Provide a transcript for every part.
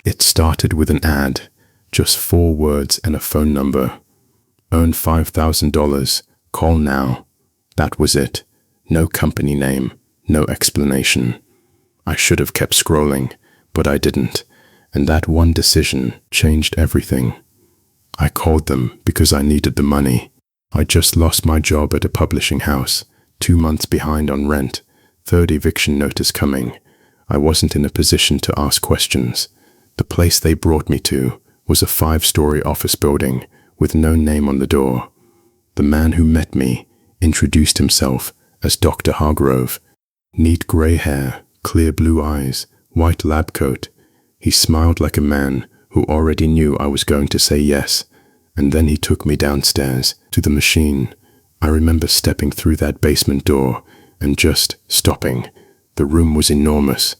It started with an ad, just 4 words and a phone number. Earn $5,000, call now. That was it. No company name, no explanation. I should have kept scrolling, but I didn't, and that one decision changed everything. I called them because I needed the money. I just lost my job at a publishing house, 2 months behind on rent, 3rd eviction notice coming. I wasn't in a position to ask questions. The place they brought me to was a 5-story office building with no name on the door. The man who met me introduced himself as Dr. Hargrove. Neat grey hair, clear blue eyes, white lab coat. He smiled like a man who already knew I was going to say yes, and then he took me downstairs to the machine. I remember stepping through that basement door and just stopping. The room was enormous.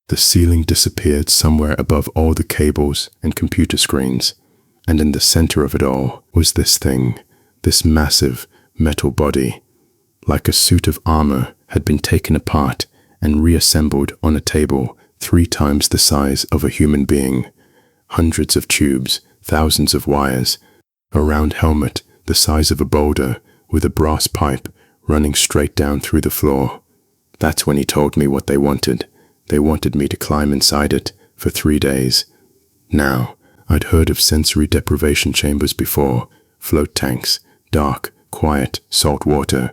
The ceiling disappeared somewhere above all the cables and computer screens, and in the center of it all was this thing, this massive metal body, like a suit of armor had been taken apart and reassembled on a table 3 times the size of a human being. Hundreds of tubes, thousands of wires, a round helmet the size of a boulder with a brass pipe running straight down through the floor. That's when he told me what they wanted. They wanted me to climb inside it for 3 days. Now, I'd heard of sensory deprivation chambers before, float tanks, dark, quiet, salt water.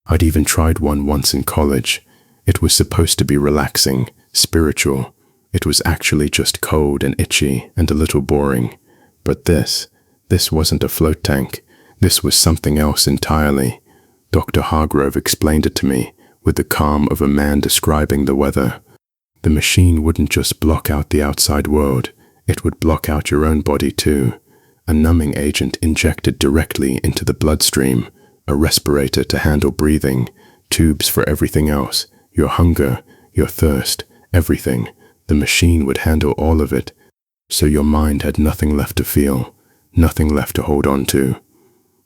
I'd even tried one once in college. It was supposed to be relaxing, spiritual. It was actually just cold and itchy and a little boring. But this wasn't a float tank. This was something else entirely. Dr. Hargrove explained it to me with the calm of a man describing the weather. The machine wouldn't just block out the outside world, it would block out your own body too. A numbing agent injected directly into the bloodstream, a respirator to handle breathing, tubes for everything else, your hunger, your thirst, everything. The machine would handle all of it, so your mind had nothing left to feel, nothing left to hold on to.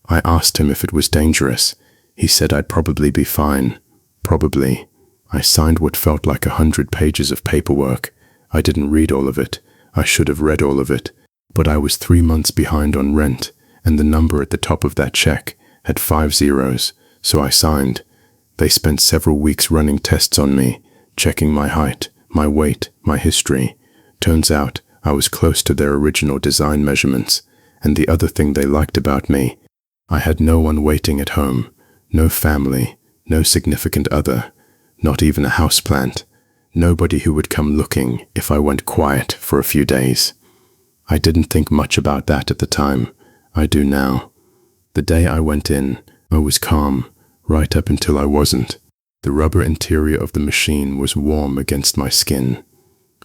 I asked him if it was dangerous. He said I'd probably be fine. Probably. I signed what felt like 100 pages of paperwork. I didn't read all of it. I should have read all of it. But I was 3 months behind on rent, and the number at the top of that check had 5 zeros, so I signed. They spent several weeks running tests on me, checking my height, my weight, my history. Turns out I was close to their original design measurements, and the other thing they liked about me, I had no one waiting at home, no family, no significant other, not even a houseplant, nobody who would come looking if I went quiet for a few days. I didn't think much about that at the time. I do now. The day I went in, I was calm, right up until I wasn't. The rubber interior of the machine was warm against my skin.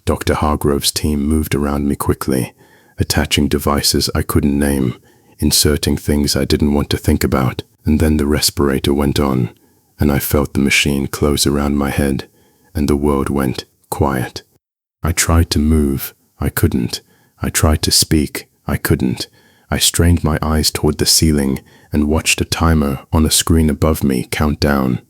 Dr. Hargrove's team moved around me quickly, attaching devices I couldn't name, inserting things I didn't want to think about, and then the respirator went on, and I felt the machine close around my head, and the world went quiet. I tried to move, I couldn't. I tried to speak, I couldn't. I strained my eyes toward the ceiling and watched a timer on a screen above me count down.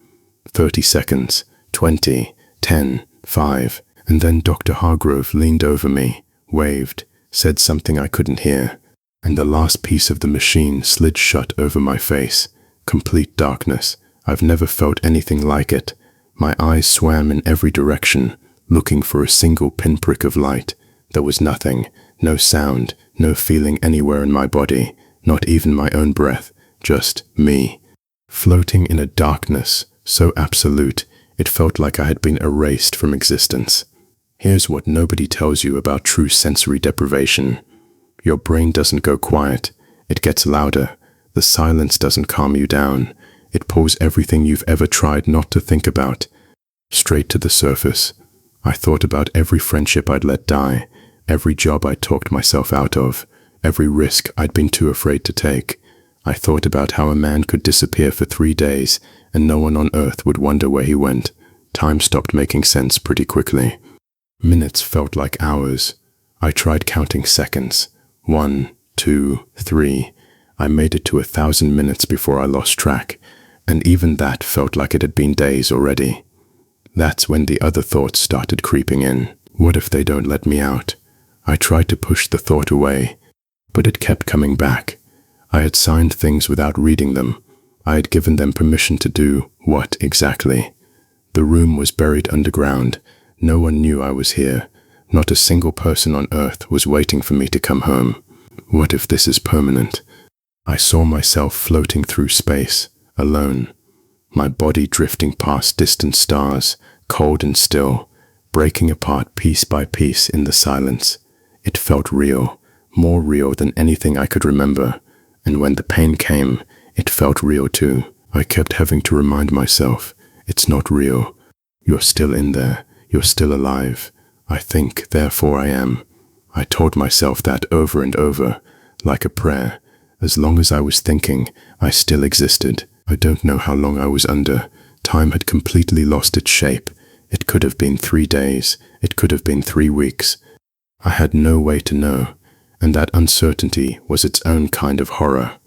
30 seconds, 20, 10, 5, and then Dr. Hargrove leaned over me, waved, said something I couldn't hear, and the last piece of the machine slid shut over my face. Complete darkness. I've never felt anything like it. My eyes swam in every direction, looking for a single pinprick of light. There was nothing, no sound, no feeling anywhere in my body, not even my own breath, just me. Floating in a darkness so absolute, it felt like I had been erased from existence. Here's what nobody tells you about true sensory deprivation. Your brain doesn't go quiet, it gets louder. The silence doesn't calm you down. It pulls everything you've ever tried not to think about straight to the surface. I thought about every friendship I'd let die, every job I'd talked myself out of, every risk I'd been too afraid to take. I thought about how a man could disappear for 3 days and no one on earth would wonder where he went. Time stopped making sense pretty quickly. Minutes felt like hours. I tried counting seconds. 1, 2, 3. I made it to 1,000 minutes before I lost track, and even that felt like it had been days already. That's when the other thoughts started creeping in. What if they don't let me out? I tried to push the thought away, but it kept coming back. I had signed things without reading them. I had given them permission to do what exactly? The room was buried underground. No one knew I was here. Not a single person on earth was waiting for me to come home. What if this is permanent? I saw myself floating through space, alone. My body drifting past distant stars, cold and still, breaking apart piece by piece in the silence. It felt real, more real than anything I could remember. And when the pain came, it felt real too. I kept having to remind myself, it's not real. You're still in there. You're still alive. I think, therefore I am. I told myself that over and over, like a prayer. As long as I was thinking, I still existed. I don't know how long I was under. Time had completely lost its shape. It could have been 3 days. It could have been 3 weeks. I had no way to know, and that uncertainty was its own kind of horror.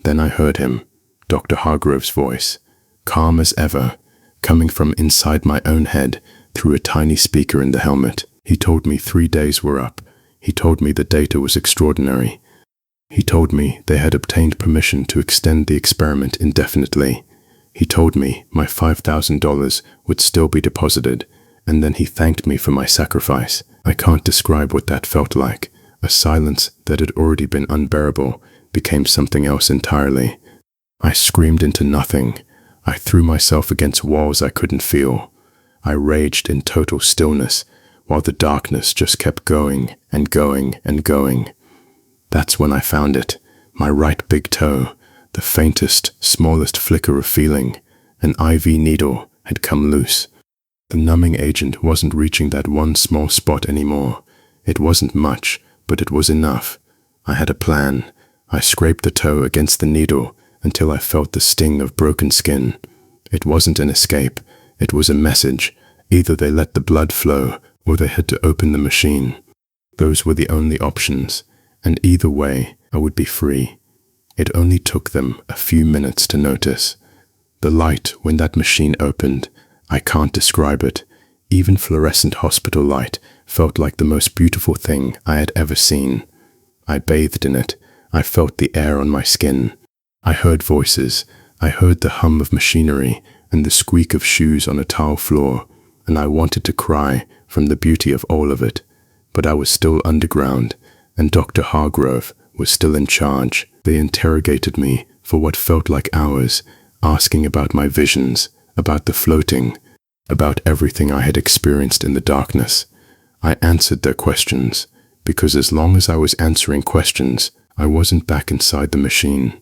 Then I heard him, Dr. Hargrove's voice, calm as ever, coming from inside my own head through a tiny speaker in the helmet. He told me 3 days were up. He told me the data was extraordinary. He told me they had obtained permission to extend the experiment indefinitely. He told me my $5,000 would still be deposited, and then he thanked me for my sacrifice. I can't describe what that felt like. A silence that had already been unbearable became something else entirely. I screamed into nothing. I threw myself against walls I couldn't feel. I raged in total stillness, while the darkness just kept going and going and going. That's when I found it, my right big toe, the faintest, smallest flicker of feeling. An IV needle had come loose. The numbing agent wasn't reaching that one small spot anymore. It wasn't much, but it was enough. I had a plan. I scraped the toe against the needle until I felt the sting of broken skin. It wasn't an escape. It was a message. Either they let the blood flow, or they had to open the machine. Those were the only options, and either way, I would be free. It only took them a few minutes to notice. The light when that machine opened, I can't describe it. Even fluorescent hospital light felt like the most beautiful thing I had ever seen. I bathed in it. I felt the air on my skin. I heard voices. I heard the hum of machinery and the squeak of shoes on a tile floor, and I wanted to cry from the beauty of all of it. But I was still underground, and Dr. Hargrove was still in charge. They interrogated me for what felt like hours, asking about my visions, about the floating, about everything I had experienced in the darkness. I answered their questions, because as long as I was answering questions, I wasn't back inside the machine.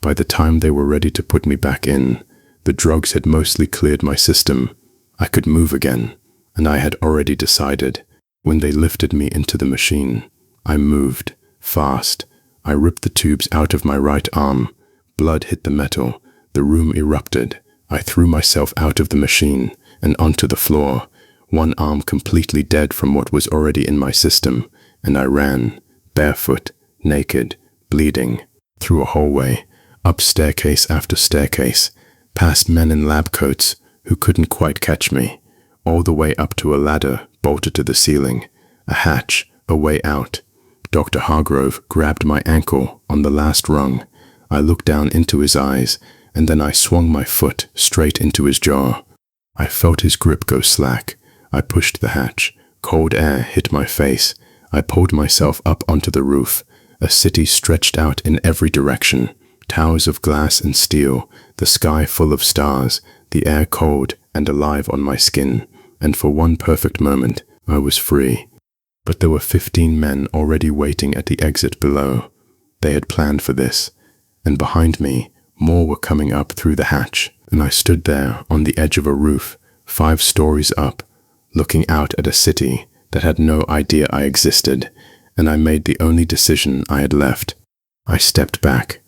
By the time they were ready to put me back in, the drugs had mostly cleared my system. I could move again, and I had already decided. When they lifted me into the machine, I moved, fast. I ripped the tubes out of my right arm. Blood hit the metal. The room erupted. I threw myself out of the machine and onto the floor, one arm completely dead from what was already in my system, and I ran, barefoot, naked, bleeding, through a hallway, up staircase after staircase, past men in lab coats who couldn't quite catch me, all the way up to a ladder bolted to the ceiling, a hatch, a way out. Dr. Hargrove grabbed my ankle on the last rung. I looked down into his eyes, and then I swung my foot straight into his jaw. I felt his grip go slack. I pushed the hatch. Cold air hit my face. I pulled myself up onto the roof. A city stretched out in every direction. Towers of glass and steel, the sky full of stars, the air cold and alive on my skin, and for one perfect moment, I was free. But there were 15 men already waiting at the exit below. They had planned for this, and behind me, more were coming up through the hatch, and I stood there on the edge of a roof, 5 stories up, looking out at a city that had no idea I existed, and I made the only decision I had left. I stepped back.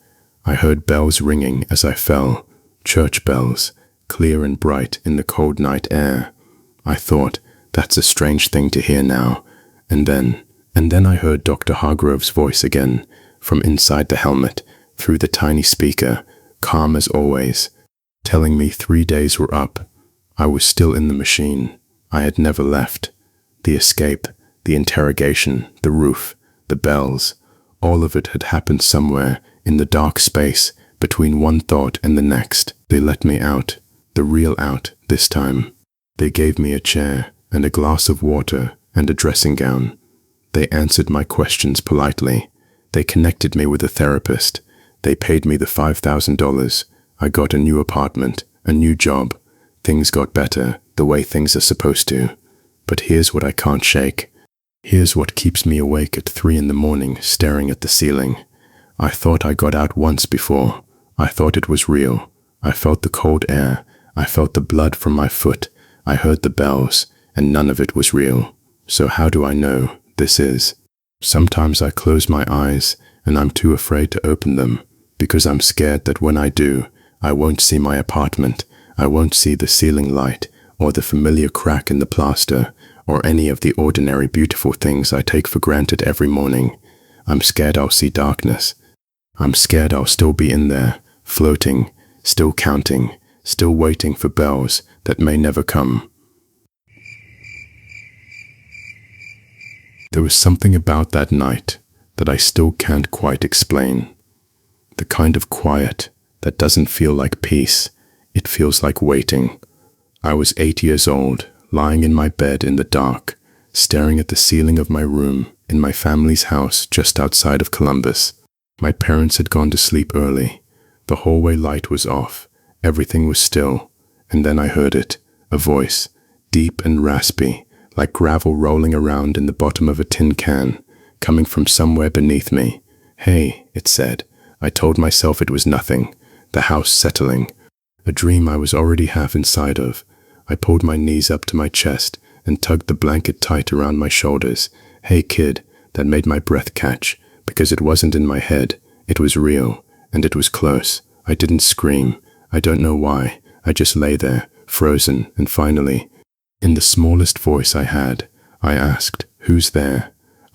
I heard bells ringing as I fell, church bells, clear and bright in the cold night air. I thought, that's a strange thing to hear now. And then I heard Dr. Hargrove's voice again, from inside the helmet, through the tiny speaker, calm as always, telling me 3 days were up. I was still in the machine. I had never left. The escape, the interrogation, the roof, the bells. All of it had happened somewhere in the dark space between one thought and the next. They let me out, the real out this time. They gave me a chair and a glass of water and a dressing gown. They answered my questions politely. They connected me with a therapist. They paid me the $5,000. I got a new apartment, a new job. Things got better, the way things are supposed to. But here's what I can't shake. Here's what keeps me awake at 3 in the morning, staring at the ceiling. I thought I got out once before. I thought it was real. I felt the cold air. I felt the blood from my foot. I heard the bells, and none of it was real. So how do I know this is? Sometimes I close my eyes, and I'm too afraid to open them, because I'm scared that when I do, I won't see my apartment. I won't see the ceiling light, or the familiar crack in the plaster, or any of the ordinary beautiful things I take for granted every morning. I'm scared I'll see darkness. I'm scared I'll still be in there, floating, still counting, still waiting for bells that may never come. There was something about that night that I still can't quite explain. The kind of quiet that doesn't feel like peace. It feels like waiting. I was 8 years old, lying in my bed in the dark, staring at the ceiling of my room in my family's house just outside of Columbus. My parents had gone to sleep early. The hallway light was off. Everything was still. And then I heard it, a voice, deep and raspy, like gravel rolling around in the bottom of a tin can, coming from somewhere beneath me. "Hey," it said. I told myself it was nothing. The house settling. A dream I was already half inside of. I pulled my knees up to my chest and tugged the blanket tight around my shoulders. "Hey, kid," that made my breath catch, because it wasn't in my head. It was real, and it was close. I didn't scream. I don't know why. I just lay there, frozen, and finally, in the smallest voice I had, I asked, "Who's there?"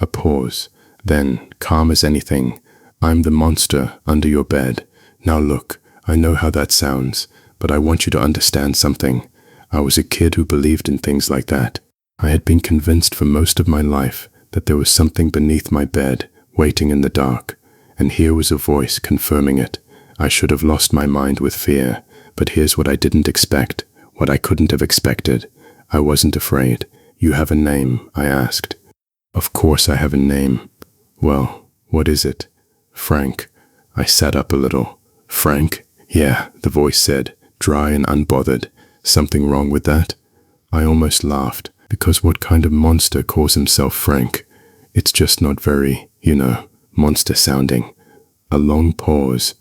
A pause. Then, calm as anything, "I'm the monster under your bed. Now look, I know how that sounds, but I want you to understand something. I was a kid who believed in things like that. I had been convinced for most of my life that there was something beneath my bed, waiting in the dark. And here was a voice confirming it. I should have lost my mind with fear, but here's what I didn't expect, what I couldn't have expected. I wasn't afraid. "You have a name?" I asked. "Of course I have a name." "Well, what is it?" "Frank." I sat up a little. "Frank?" "Yeah," the voice said, dry and unbothered. "Something wrong with that?" I almost laughed, because what kind of monster calls himself Frank? It's just not very, monster sounding. A long pause.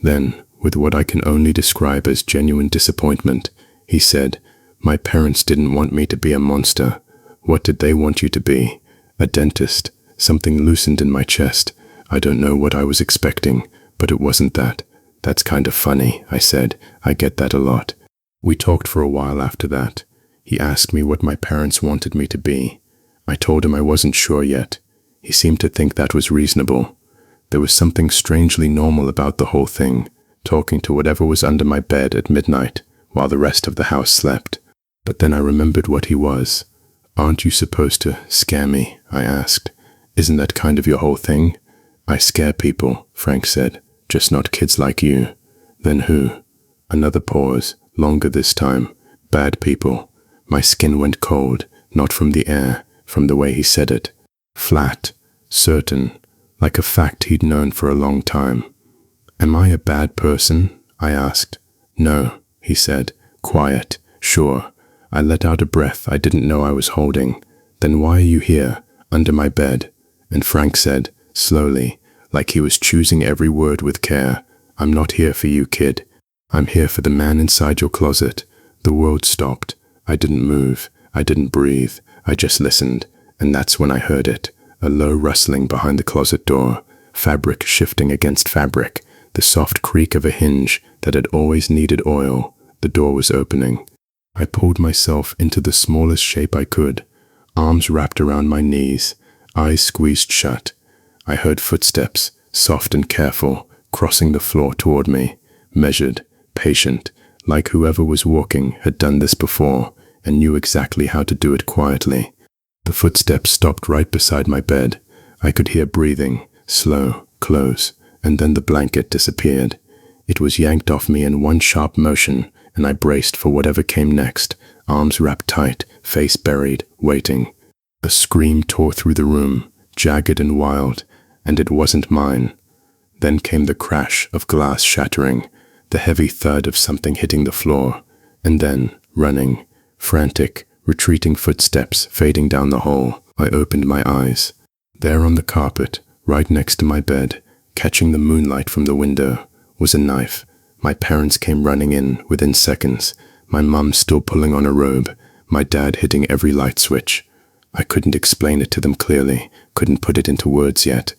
Then, with what I can only describe as genuine disappointment, he said, "My parents didn't want me to be a monster. What did they want you to be?" "A dentist." Something loosened in my chest. I don't know what I was expecting, but it wasn't that. "That's kind of funny," I said. "I get that a lot." We talked for a while after that. He asked me what my parents wanted me to be. I told him I wasn't sure yet. He seemed to think that was reasonable. There was something strangely normal about the whole thing, talking to whatever was under my bed at midnight, while the rest of the house slept. But then I remembered what he was. "Aren't you supposed to scare me?" I asked. "Isn't that kind of your whole thing?" "I scare people," Frank said, "just not kids like you." "Then who?" Another pause, longer this time. "Bad people." My skin went cold, not from the air, from the way he said it. Flat, certain, like a fact he'd known for a long time. "Am I a bad person?" I asked. "No," he said, quiet, sure. I let out a breath I didn't know I was holding. "Then why are you here, under my bed?" And Frank said, slowly, like he was choosing every word with care, "I'm not here for you, kid. I'm here for the man inside your closet." The world stopped. I didn't move. I didn't breathe. I just listened. And that's when I heard it. A low rustling behind the closet door. Fabric shifting against fabric. The soft creak of a hinge that had always needed oil. The door was opening. I pulled myself into the smallest shape I could. Arms wrapped around my knees. Eyes squeezed shut. I heard footsteps, soft and careful, crossing the floor toward me. Measured, patient, like whoever was walking had done this before and knew exactly how to do it quietly. The footsteps stopped right beside my bed. I could hear breathing, slow, close, and then the blanket disappeared. It was yanked off me in one sharp motion, and I braced for whatever came next, arms wrapped tight, face buried, waiting. A scream tore through the room, jagged and wild, and it wasn't mine. Then came the crash of glass shattering, the heavy thud of something hitting the floor, and then, running, frantic, retreating footsteps fading down the hall. I opened my eyes. There on the carpet, right next to my bed, catching the moonlight from the window, was a knife. My parents came running in within seconds, my mum still pulling on a robe, my dad hitting every light switch. I couldn't explain it to them clearly, couldn't put it into words yet,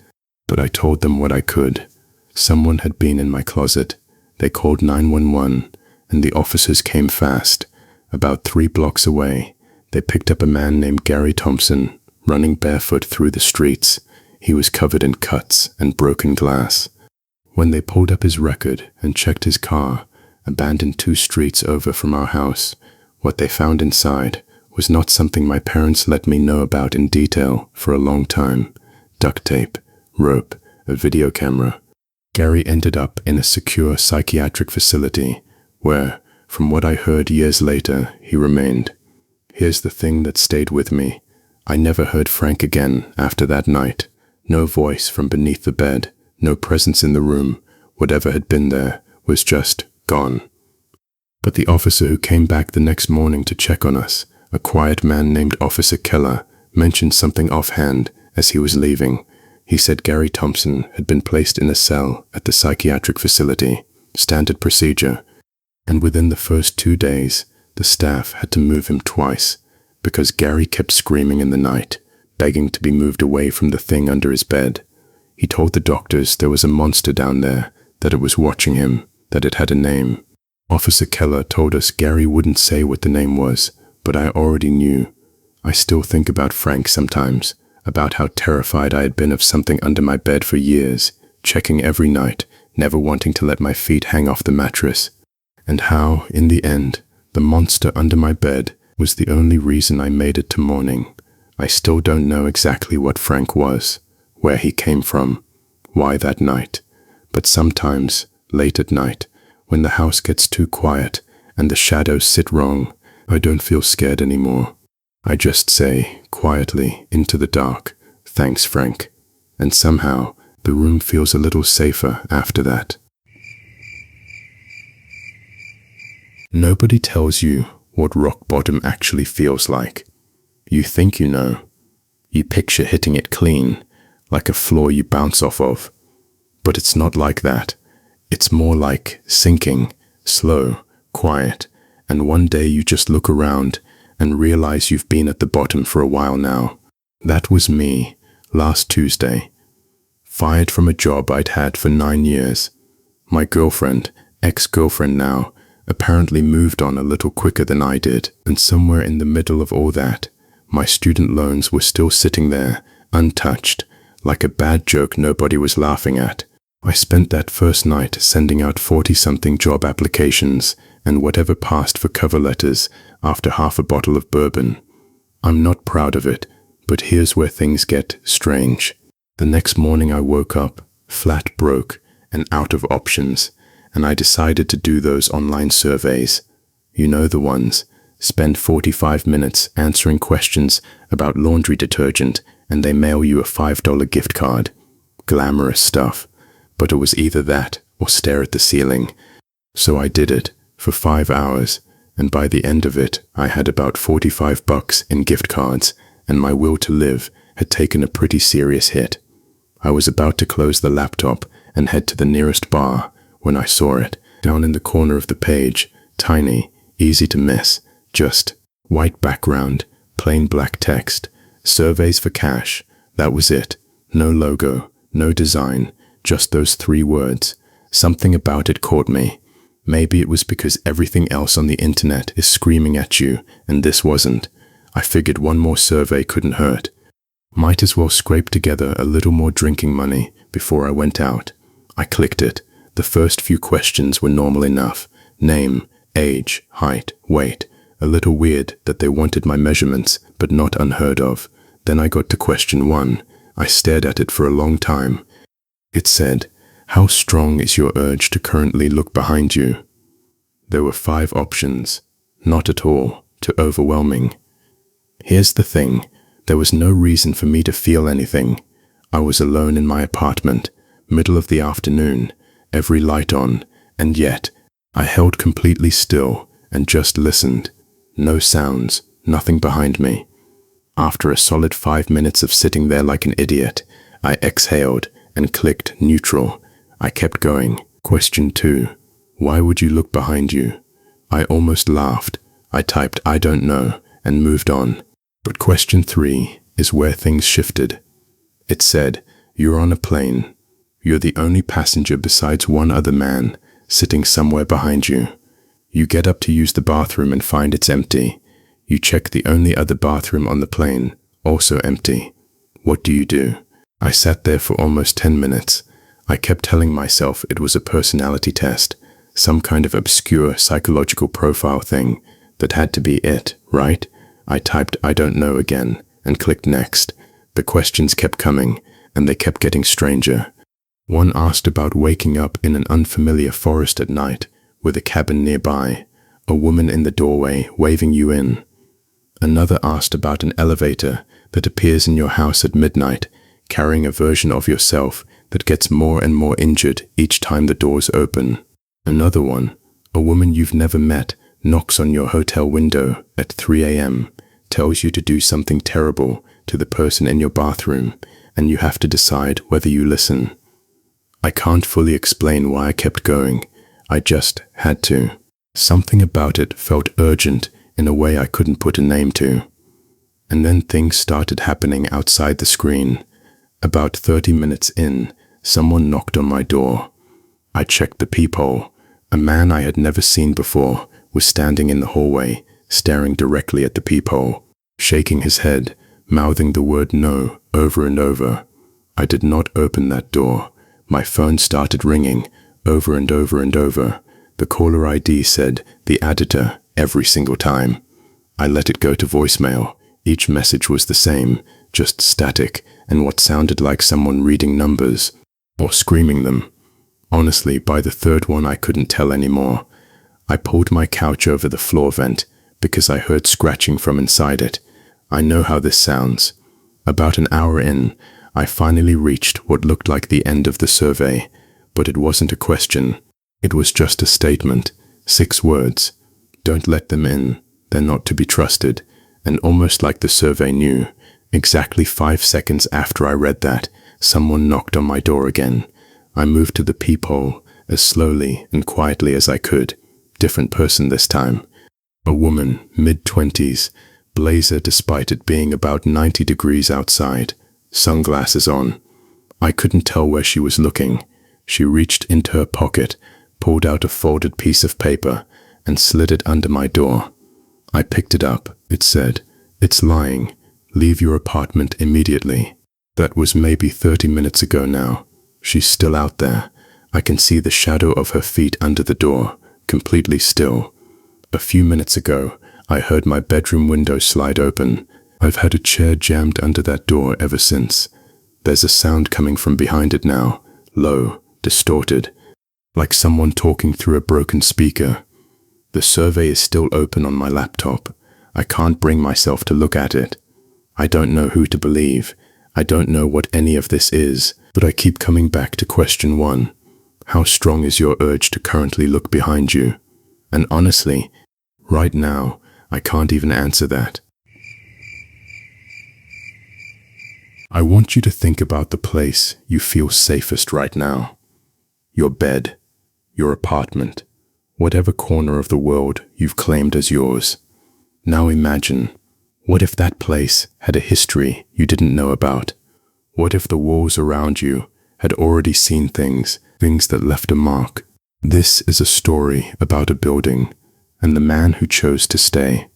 but I told them what I could. Someone had been in my closet. They called 911, and the officers came fast. About 3 blocks away, they picked up a man named Gary Thompson, running barefoot through the streets. He was covered in cuts and broken glass. When they pulled up his record and checked his car, abandoned 2 streets over from our house, what they found inside was not something my parents let me know about in detail for a long time. Duct tape, rope, a video camera. Gary ended up in a secure psychiatric facility where, from what I heard years later, he remained. Here's the thing that stayed with me. I never heard Frank again after that night. No voice from beneath the bed, no presence in the room. Whatever had been there was just gone. But the officer who came back the next morning to check on us, a quiet man named Officer Keller, mentioned something offhand as he was leaving. He said Gary Thompson had been placed in a cell at the psychiatric facility, standard procedure, and within the first 2 days, the staff had to move him twice because Gary kept screaming in the night, begging to be moved away from the thing under his bed. He told the doctors there was a monster down there, that it was watching him, that it had a name. Officer Keller told us Gary wouldn't say what the name was, but I already knew. I still think about Frank sometimes, about how terrified I had been of something under my bed for years, checking every night, never wanting to let my feet hang off the mattress, and how, in the end, the monster under my bed was the only reason I made it to morning. I still don't know exactly what Frank was, where he came from, why that night, but sometimes, late at night, when the house gets too quiet and the shadows sit wrong, I don't feel scared anymore. I just say, quietly, into the dark, "Thanks, Frank," and somehow the room feels a little safer after that. Nobody tells you what rock bottom actually feels like. You think you know. You picture hitting it clean, like a floor you bounce off of. But it's not like that. It's more like sinking, slow, quiet, and one day you just look around and realize you've been at the bottom for a while now. That was me, last Tuesday. Fired from a job I'd had for 9 years. My girlfriend, ex-girlfriend now, apparently moved on a little quicker than I did, and somewhere in the middle of all that, my student loans were still sitting there, untouched, like a bad joke nobody was laughing at. I spent that first night sending out 40-something job applications and whatever passed for cover letters after half a bottle of bourbon. I'm not proud of it, but here's where things get strange. The next morning I woke up, flat broke and out of options, and I decided to do those online surveys. You know the ones. Spend 45 minutes answering questions about laundry detergent and they mail you a $5 gift card. Glamorous stuff. But it was either that or stare at the ceiling. So I did it for 5 hours, and by the end of it, I had about $45 in gift cards, and my will to live had taken a pretty serious hit. I was about to close the laptop and head to the nearest bar when I saw it, down in the corner of the page, tiny, easy to miss, just white background, plain black text, surveys for cash. That was it. No logo, no design. Just those 3 words. Something about it caught me. Maybe it was because everything else on the internet is screaming at you, and this wasn't. I figured one more survey couldn't hurt. Might as well scrape together a little more drinking money before I went out. I clicked it. The first few questions were normal enough. Name, age, height, weight. A little weird that they wanted my measurements, but not unheard of. Then I got to question 1. I stared at it for a long time. It said, "How strong is your urge to currently look behind you?" There were 5 options. Not at all, to overwhelming. Here's the thing. There was no reason for me to feel anything. I was alone in my apartment, middle of the afternoon, every light on, and yet I held completely still and just listened. No sounds, nothing behind me. After a solid 5 minutes of sitting there like an idiot, I exhaled and clicked neutral. I kept going. Question 2. Why would you look behind you? I almost laughed. I typed "I don't know" and moved on. But question 3 is where things shifted. It said, "You're on a plane. You're the only passenger besides one other man sitting somewhere behind you. You get up to use the bathroom and find it's empty. You check the only other bathroom on the plane, also empty. What do you do?" I sat there for almost 10 minutes. I kept telling myself it was a personality test, some kind of obscure psychological profile thing. That had to be it, right? I typed "I don't know" again and clicked next. The questions kept coming, and they kept getting stranger. One asked about waking up in an unfamiliar forest at night, with a cabin nearby, a woman in the doorway waving you in. Another asked about an elevator that appears in your house at midnight, carrying a version of yourself that gets more and more injured each time the doors open. Another one, a woman you've never met, knocks on your hotel window at 3 a.m., tells you to do something terrible to the person in your bathroom, and you have to decide whether you listen. I can't fully explain why I kept going. I just had to. Something about it felt urgent in a way I couldn't put a name to. And then things started happening outside the screen. About 30 minutes in, someone knocked on my door. I checked the peephole. A man I had never seen before was standing in the hallway, staring directly at the peephole, shaking his head, mouthing the word "no" over and over. I did not open that door. My phone started ringing, over and over and over. The caller ID said "the editor" every single time. I let it go to voicemail. Each message was the same, just static and what sounded like someone reading numbers, or screaming them. Honestly, by the third one I couldn't tell anymore. I pulled my couch over the floor vent because I heard scratching from inside it. I know how this sounds. About an hour in, I finally reached what looked like the end of the survey, but it wasn't a question. It was just a statement. 6 words. Don't let them in. They're not to be trusted. And almost like the survey knew, exactly 5 seconds after I read that, someone knocked on my door again. I moved to the peephole as slowly and quietly as I could. Different person this time. A woman, mid-20s, blazer despite it being about 90 degrees outside, sunglasses on. I couldn't tell where she was looking. She reached into her pocket, pulled out a folded piece of paper, and slid it under my door. I picked it up. It said, "It's lying. Leave your apartment immediately." That was maybe 30 minutes ago now. She's still out there. I can see the shadow of her feet under the door, completely still. A few minutes ago, I heard my bedroom window slide open. I've had a chair jammed under that door ever since. There's a sound coming from behind it now, low, distorted, like someone talking through a broken speaker. The survey is still open on my laptop. I can't bring myself to look at it. I don't know who to believe. I don't know what any of this is, but I keep coming back to question 1. How strong is your urge to currently look behind you? And honestly, right now, I can't even answer that. I want you to think about the place you feel safest right now. Your bed, your apartment, whatever corner of the world you've claimed as yours. Now imagine, what if that place had a history you didn't know about? What if the walls around you had already seen things that left a mark? This is a story about a building and the man who chose to stay.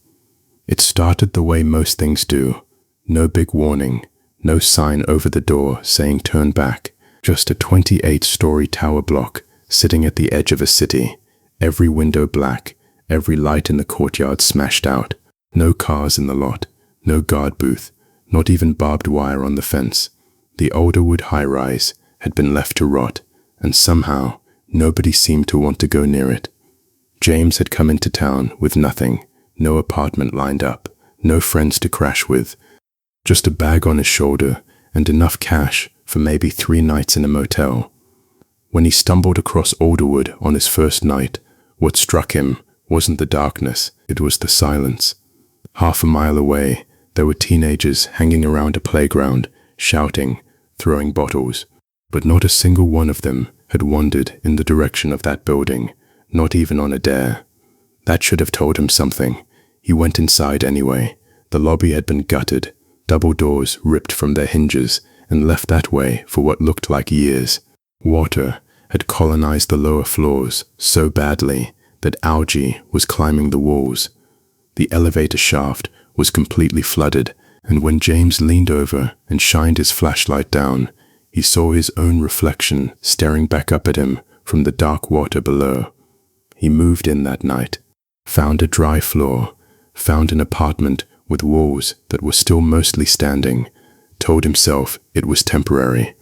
It started the way most things do. No big warning, no sign over the door saying turn back. Just a 28-story tower block sitting at the edge of a city, every window black, every light in the courtyard smashed out, no cars in the lot, no guard booth, not even barbed wire on the fence. The older wood high-rise had been left to rot, and somehow nobody seemed to want to go near it. James had come into town with nothing, no apartment lined up, no friends to crash with, just a bag on his shoulder and enough cash for maybe 3 nights in a motel. When he stumbled across Alderwood on his first night, what struck him wasn't the darkness, it was the silence. Half a mile away, there were teenagers hanging around a playground, shouting, throwing bottles, but not a single one of them had wandered in the direction of that building, not even on a dare. That should have told him something. He went inside anyway. The lobby had been gutted, double doors ripped from their hinges and left that way for what looked like years. Water had colonized the lower floors so badly that algae was climbing the walls. The elevator shaft was completely flooded, and when James leaned over and shined his flashlight down, he saw his own reflection staring back up at him from the dark water below. He moved in that night, found a dry floor, found an apartment with walls that were still mostly standing, told himself it was temporary.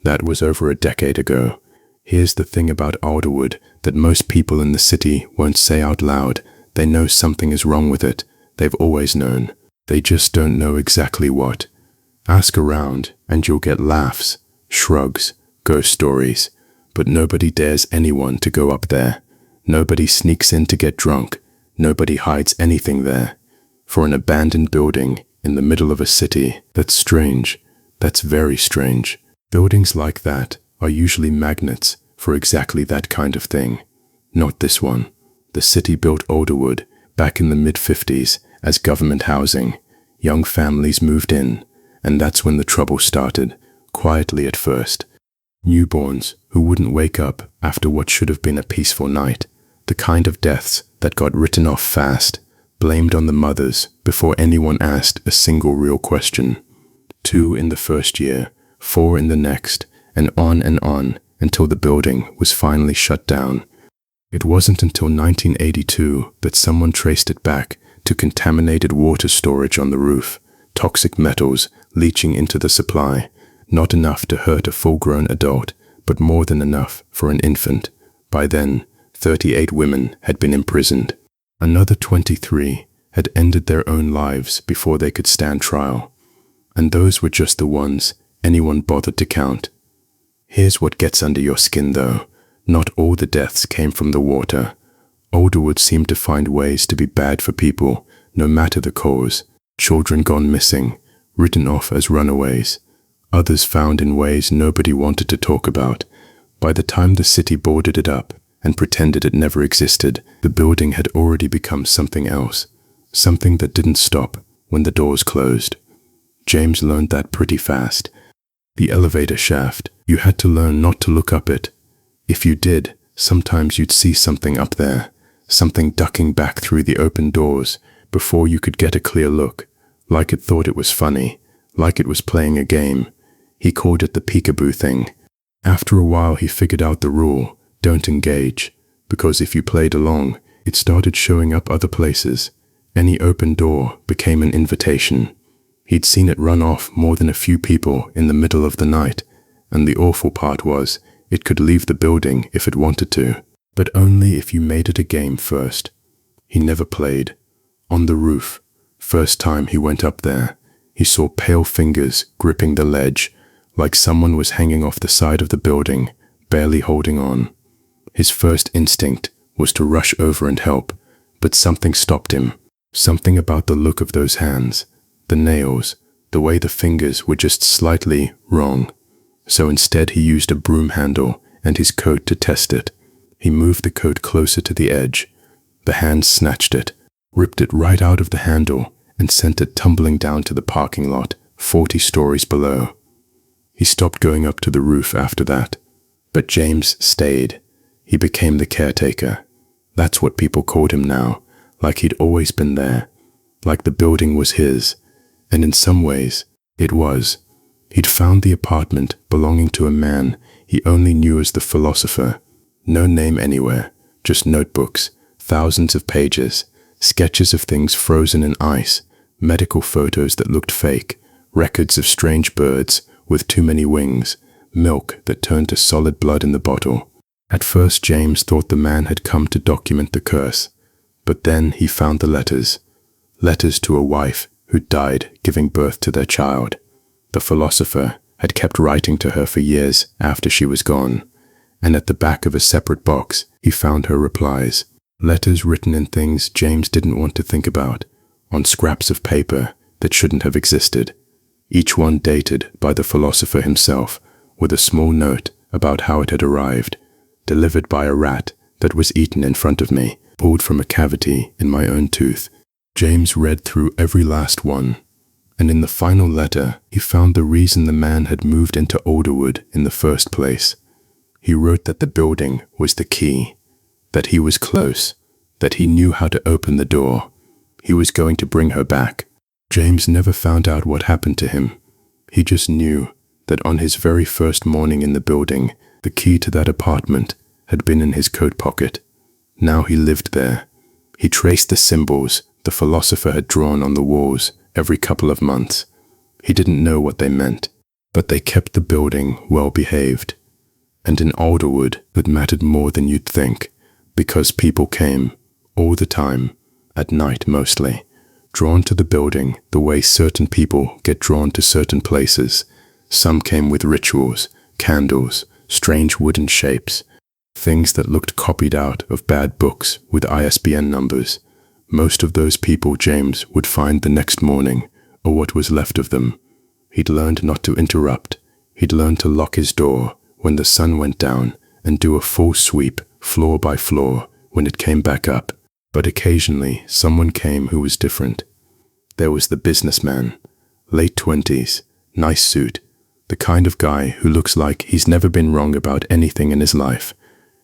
That was over a decade ago. Here's the thing about Alderwood that most people in the city won't say out loud. They know something is wrong with it. They've always known. They just don't know exactly what. Ask around and you'll get laughs, shrugs, ghost stories, but nobody dares anyone to go up there. Nobody sneaks in to get drunk. Nobody hides anything there. For an abandoned building in the middle of a city, that's strange. That's very strange. Buildings like that are usually magnets for exactly that kind of thing. Not this one. The city built Alderwood back in the mid-50s as government housing. Young families moved in, and that's when the trouble started, quietly at first. Newborns who wouldn't wake up after what should have been a peaceful night. The kind of deaths that got written off fast, blamed on the mothers before anyone asked a single real question. 2 in the first year, 4 in the next, and on until the building was finally shut down. It wasn't until 1982 that someone traced it back to contaminated water storage on the roof, toxic metals leaching into the supply, not enough to hurt a full-grown adult, but more than enough for an infant. By then, 38 women had been imprisoned. Another 23 had ended their own lives before they could stand trial. And those were just the ones anyone bothered to count. Here's what gets under your skin though. Not all the deaths came from the water. Alderwood seemed to find ways to be bad for people, no matter the cause. Children gone missing, written off as runaways. Others found in ways nobody wanted to talk about. By the time the city boarded it up and pretended it never existed, the building had already become something else. Something that didn't stop when the doors closed. James learned that pretty fast. The elevator shaft, you had to learn not to look up it. If you did, sometimes you'd see something up there, something ducking back through the open doors before you could get a clear look, like it thought it was funny, like it was playing a game. He called it the peekaboo thing. After a while he figured out the rule, don't engage, because if you played along, it started showing up other places. Any open door became an invitation. He'd seen it run off more than a few people in the middle of the night, and the awful part was, it could leave the building if it wanted to, but only if you made it a game first. He never played. On the roof, first time he went up there, he saw pale fingers gripping the ledge, like someone was hanging off the side of the building, barely holding on. His first instinct was to rush over and help, but something stopped him. Something about the look of those hands, the nails, the way the fingers were just slightly wrong. So instead he used a broom handle and his coat to test it. He moved the coat closer to the edge. The hand snatched it, ripped it right out of the handle, and sent it tumbling down to the parking lot, 40 stories below. He stopped going up to the roof after that. But James stayed. He became the caretaker. That's what people called him now, like he'd always been there, like the building was his. And in some ways, it was. He'd found the apartment belonging to a man he only knew as the philosopher. No name anywhere, just notebooks, Thousands of pages, sketches of things frozen in ice, medical photos that looked fake, records of strange birds with too many wings, milk that turned to solid blood in the bottle. At first James thought the man had come to document the curse, but then he found the letters. Letters to a wife who died giving birth to their child. The philosopher had kept writing to her for years after she was gone, and at the back of a separate box he found her replies. Letters written in things James didn't want to think about, on scraps of paper that shouldn't have existed, each one dated by the philosopher himself, with a small note about how it had arrived, delivered by a rat that was eaten in front of me, pulled from a cavity in my own tooth. James read through every last one, and in the final letter he found the reason the man had moved into Alderwood in the first place. He wrote that the building was the key, that he was close, that he knew how to open the door. He was going to bring her back. James never found out what happened to him. He just knew that on his very first morning in the building, the key to that apartment had been in his coat pocket. Now he lived there. He traced the symbols the philosopher had drawn on the walls every couple of months. He didn't know what they meant, but they kept the building well behaved. And in Alderwood, it mattered more than you'd think, because people came, all the time, at night mostly, drawn to the building the way certain people get drawn to certain places. Some came with rituals, candles, strange wooden shapes, things that looked copied out of bad books with ISBN numbers. Most of those people James would find the next morning, or what was left of them. He'd learned not to interrupt. He'd learned to lock his door when the sun went down and do a full sweep, floor by floor, when it came back up. But occasionally someone came who was different. There was the businessman, late 20s, nice suit, the kind of guy who looks like he's never been wrong about anything in his life.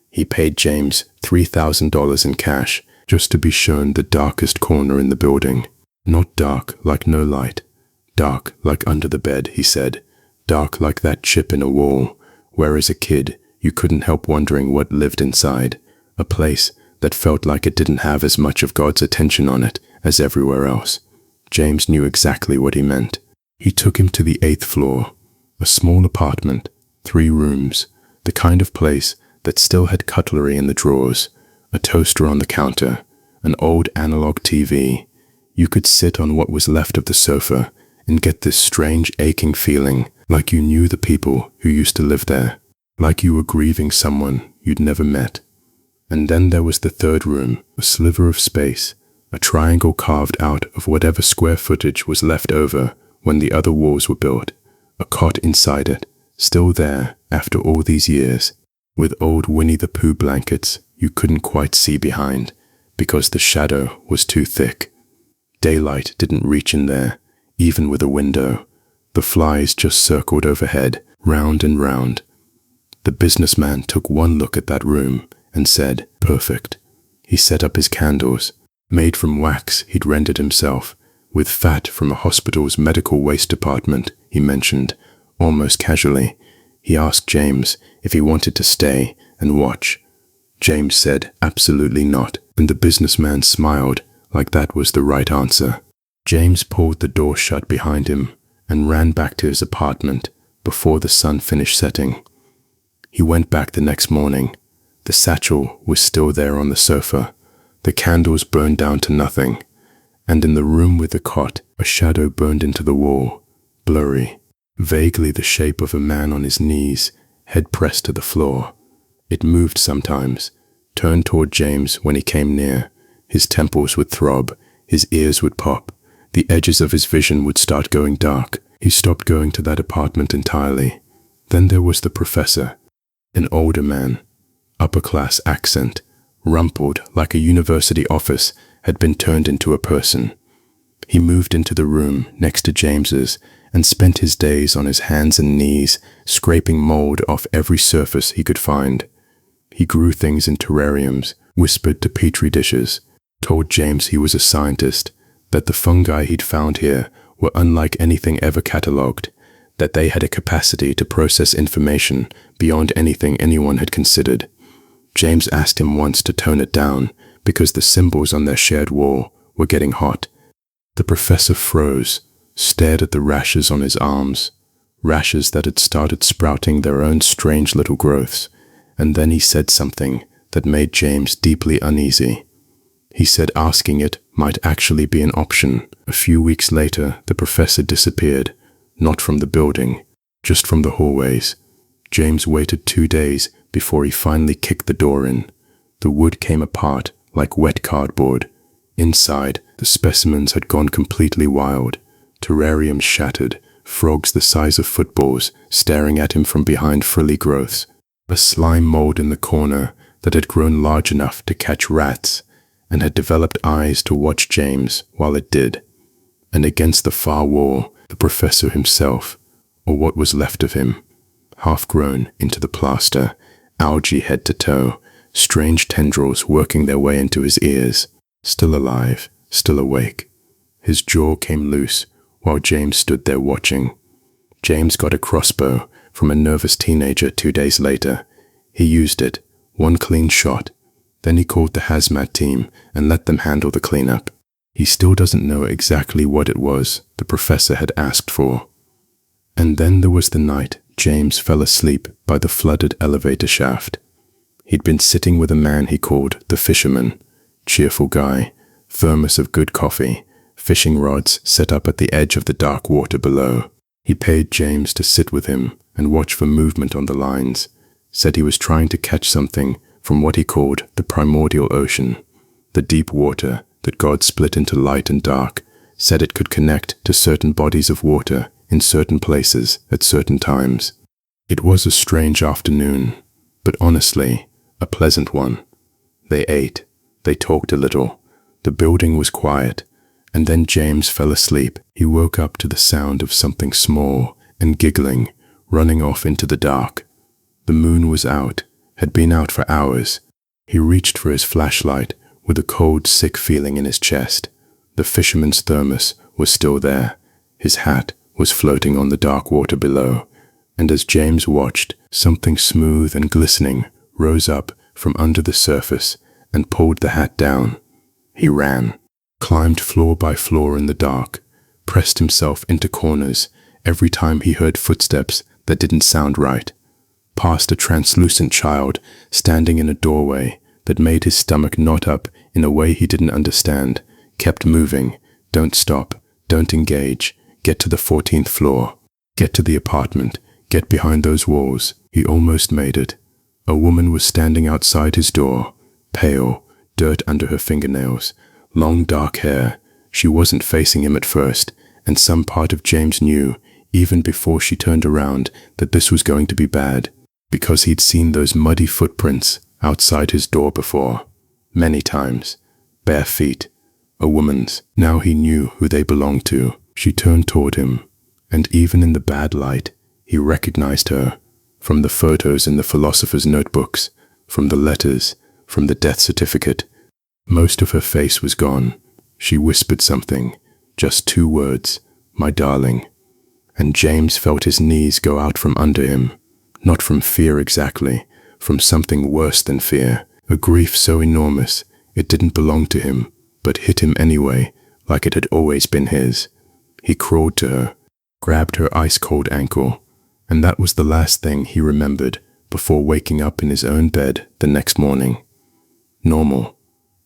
He paid James $3,000 in cash just to be shown the darkest corner in the building. Not dark like no light, dark like under the bed, he said, dark like that chip in a wall, where as a kid you couldn't help wondering what lived inside, a place that felt like it didn't have as much of God's attention on it as everywhere else. James knew exactly what he meant. He took him to the 8th floor, a small apartment, 3 rooms, the kind of place that still had cutlery in the drawers, a toaster on the counter, an old analog TV. You could sit on what was left of the sofa and get this strange aching feeling like you knew the people who used to live there, like you were grieving someone you'd never met. And then there was the 3rd room, a sliver of space, a triangle carved out of whatever square footage was left over when the other walls were built, a cot inside it, still there after all these years, with old Winnie the Pooh blankets you couldn't quite see behind because the shadow was too thick. Daylight didn't reach in there, even with a window. The flies just circled overhead, round and round. The businessman took one look at that room and said, "Perfect." He set up his candles, made from wax he'd rendered himself, with fat from a hospital's medical waste department, he mentioned, almost casually. He asked James if he wanted to stay and watch. James said absolutely not, and the businessman smiled like that was the right answer. James pulled the door shut behind him and ran back to his apartment before the sun finished setting. He went back the next morning. The satchel was still there on the sofa. The candles burned down to nothing, and in the room with the cot, a shadow burned into the wall, blurry, vaguely the shape of a man on his knees, head pressed to the floor. It moved sometimes, turned toward James when he came near. His temples would throb, his ears would pop, the edges of his vision would start going dark. He stopped going to that apartment entirely. Then there was the professor, an older man, upper-class accent, rumpled like a university office had been turned into a person. He moved into the room next to James's and spent his days on his hands and knees, scraping mold off every surface he could find. He grew things in terrariums, whispered to petri dishes, told James he was a scientist, that the fungi he'd found here were unlike anything ever catalogued, that they had a capacity to process information beyond anything anyone had considered. James asked him once to tone it down because the symbols on their shared wall were getting hot. The professor froze, stared at the rashes on his arms, rashes that had started sprouting their own strange little growths, and then he said something that made James deeply uneasy. He said asking it might actually be an option. A few weeks later, the professor disappeared, not from the building, just from the hallways. James waited 2 days before he finally kicked the door in. The wood came apart like wet cardboard. Inside, the specimens had gone completely wild. Terrariums shattered, frogs the size of footballs staring at him from behind frilly growths, a slime mold in the corner that had grown large enough to catch rats and had developed eyes to watch James while it did. And against the far wall, the professor himself, or what was left of him, half grown into the plaster, algae head to toe, strange tendrils working their way into his ears, still alive, still awake. His jaw came loose while James stood there watching. James got a crossbow from a nervous teenager 2 days later. He used it, one clean shot. Then he called the hazmat team and let them handle the cleanup. He still doesn't know exactly what it was the professor had asked for. And then there was the night James fell asleep by the flooded elevator shaft. He'd been sitting with a man he called the fisherman, cheerful guy, thermos of good coffee, fishing rods set up at the edge of the dark water below. He paid James to sit with him and watch for movement on the lines, said he was trying to catch something from what he called the primordial ocean, the deep water that God split into light and dark, said it could connect to certain bodies of water in certain places at certain times. It was a strange afternoon, but honestly, a pleasant one. They ate, they talked a little, the building was quiet, and then James fell asleep. He woke up to the sound of something small and giggling, running off into the dark. The moon was out, had been out for hours. He reached for his flashlight with a cold, sick feeling in his chest. The fisherman's thermos was still there. His hat was floating on the dark water below. And as James watched, something smooth and glistening rose up from under the surface and pulled the hat down. He ran, climbed floor by floor in the dark, pressed himself into corners every time he heard footsteps that didn't sound right, past a translucent child standing in a doorway that made his stomach knot up in a way he didn't understand, kept moving, don't stop, don't engage, get to the 14th floor, get to the apartment, get behind those walls. He almost made it. A woman was standing outside his door, pale, dirt under her fingernails, long dark hair. She wasn't facing him at first, and some part of James knew, even before she turned around, that this was going to be bad, because he'd seen those muddy footprints outside his door before, many times, bare feet, a woman's. Now he knew who they belonged to. She turned toward him, and even in the bad light, he recognized her, from the photos in the philosopher's notebooks, from the letters, from the death certificate. Most of her face was gone. She whispered something, just 2 words, "My darling." And James felt his knees go out from under him, not from fear exactly, from something worse than fear, a grief so enormous it didn't belong to him, but hit him anyway, like it had always been his. He crawled to her, grabbed her ice-cold ankle, and that was the last thing he remembered before waking up in his own bed the next morning. Normal.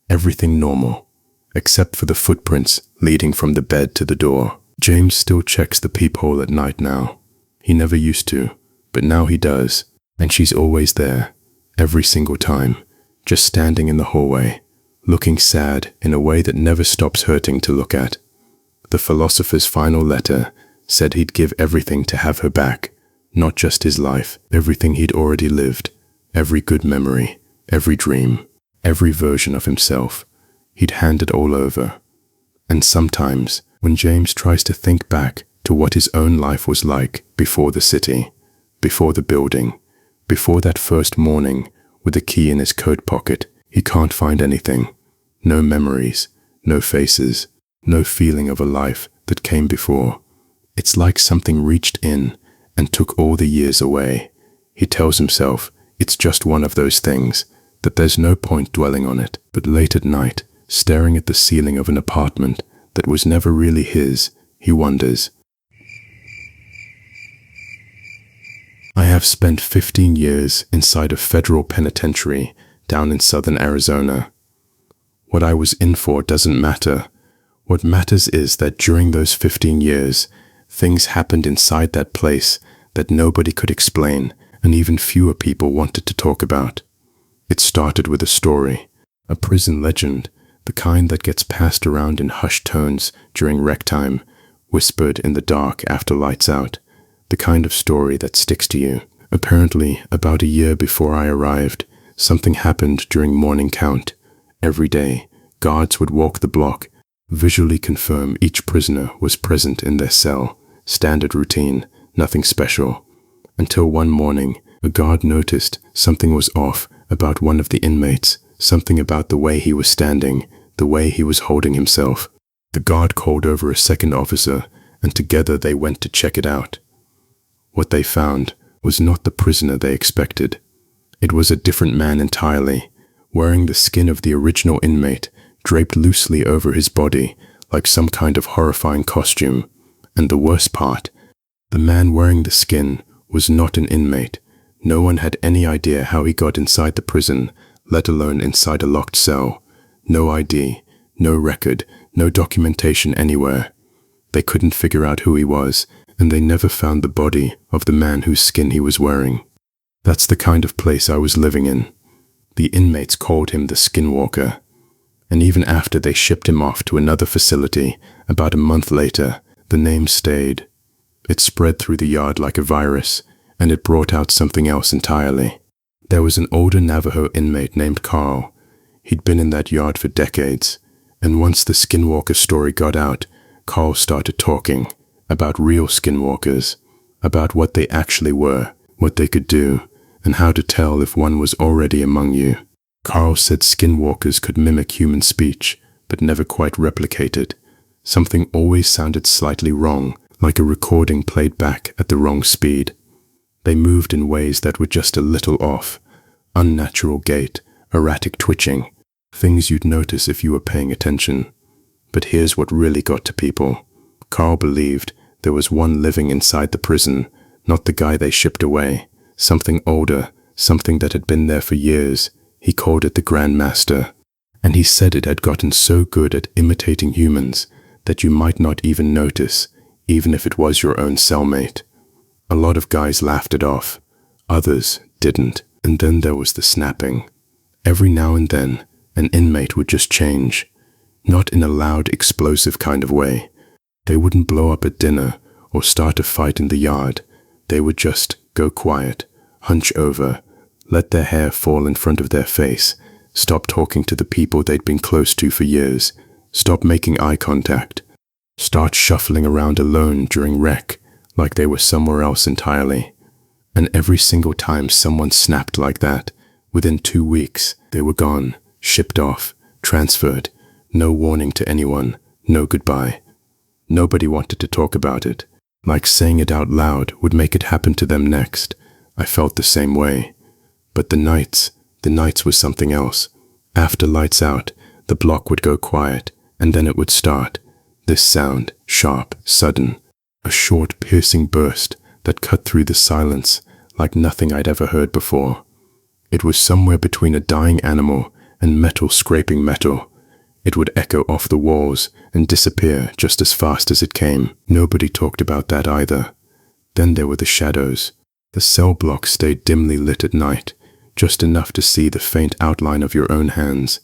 Everything normal, except for the footprints leading from the bed to the door. James still checks the peephole at night now. He never used to, but now he does, and she's always there, every single time, just standing in the hallway, looking sad in a way that never stops hurting to look at. The philosopher's final letter said he'd give everything to have her back, not just his life, everything he'd already lived, every good memory, every dream, every version of himself. He'd hand it all over. And sometimes, when James tries to think back to what his own life was like before the city, before the building, before that first morning with the key in his coat pocket, he can't find anything. No memories, no faces, no feeling of a life that came before. It's like something reached in and took all the years away. He tells himself it's just one of those things, that there's no point dwelling on it, but late at night, staring at the ceiling of an apartment that was never really his, he wonders. I have spent 15 years inside a federal penitentiary down in southern Arizona. What I was in for doesn't matter. What matters is that during those 15 years, things happened inside that place that nobody could explain and even fewer people wanted to talk about. It started with a story, a prison legend, the kind that gets passed around in hushed tones during rec time, whispered in the dark after lights out, the kind of story that sticks to you. Apparently, about a year before I arrived, something happened during morning count. Every day, guards would walk the block, visually confirm each prisoner was present in their cell. Standard routine, nothing special. Until one morning, a guard noticed something was off about one of the inmates, something about the way he was standing, the way he was holding himself. The guard called over a second officer, and together they went to check it out. What they found was not the prisoner they expected. It was a different man entirely, wearing the skin of the original inmate draped loosely over his body like some kind of horrifying costume. And the worst part, the man wearing the skin was not an inmate. No one had any idea how he got inside the prison, let alone inside a locked cell. No ID, no record, no documentation anywhere. They couldn't figure out who he was, and they never found the body of the man whose skin he was wearing. That's the kind of place I was living in. The inmates called him the Skinwalker. And even after they shipped him off to another facility, about a month later, the name stayed. It spread through the yard like a virus, and it brought out something else entirely. There was an older Navajo inmate named Carl. He'd been in that yard for decades, and once the Skinwalker story got out, Carl started talking about real skinwalkers, about what they actually were, what they could do, and how to tell if one was already among you. Carl said skinwalkers could mimic human speech, but never quite replicate it. Something always sounded slightly wrong, like a recording played back at the wrong speed. They moved in ways that were just a little off. Unnatural gait, erratic twitching, things you'd notice if you were paying attention. But here's what really got to people. Carl believed there was one living inside the prison, not the guy they shipped away. Something older, something that had been there for years. He called it the Grand Master. And he said it had gotten so good at imitating humans that you might not even notice, even if it was your own cellmate. A lot of guys laughed it off. Others didn't. And then there was the snapping. Every now and then, an inmate would just change. Not in a loud, explosive kind of way. They wouldn't blow up at dinner or start a fight in the yard. They would just go quiet, hunch over, let their hair fall in front of their face, stop talking to the people they'd been close to for years, stop making eye contact, start shuffling around alone during rec like they were somewhere else entirely. And every single time someone snapped like that, within 2 weeks, they were gone, shipped off, transferred, no warning to anyone, no goodbye. Nobody wanted to talk about it. Like saying it out loud would make it happen to them next. I felt the same way. But the nights was something else. After lights out, the block would go quiet, and then it would start. This sound, sharp, sudden, a short, piercing burst that cut through the silence like nothing I'd ever heard before. It was somewhere between a dying animal and metal scraping metal. It would echo off the walls and disappear just as fast as it came. Nobody talked about that either. Then there were the shadows. The cell block stayed dimly lit at night, just enough to see the faint outline of your own hands.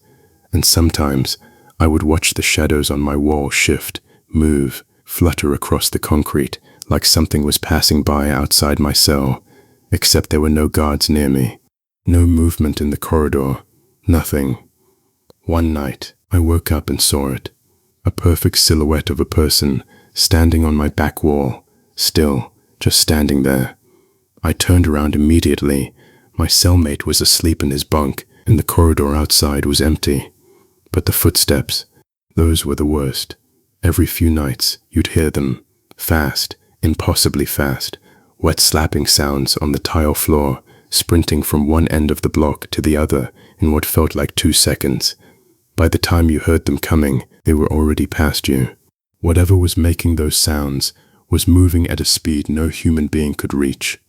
And sometimes I would watch the shadows on my wall shift, move, flutter across the concrete like something was passing by outside my cell, except there were no guards near me. No movement in the corridor. Nothing. One night, I woke up and saw it. A perfect silhouette of a person standing on my back wall, still, just standing there. I turned around immediately. My cellmate was asleep in his bunk, and the corridor outside was empty. But the footsteps, those were the worst. Every few nights, you'd hear them. Fast, impossibly fast. Wet slapping sounds on the tile floor, sprinting from one end of the block to the other in what felt like 2 seconds. By the time you heard them coming, they were already past you. Whatever was making those sounds was moving at a speed no human being could reach.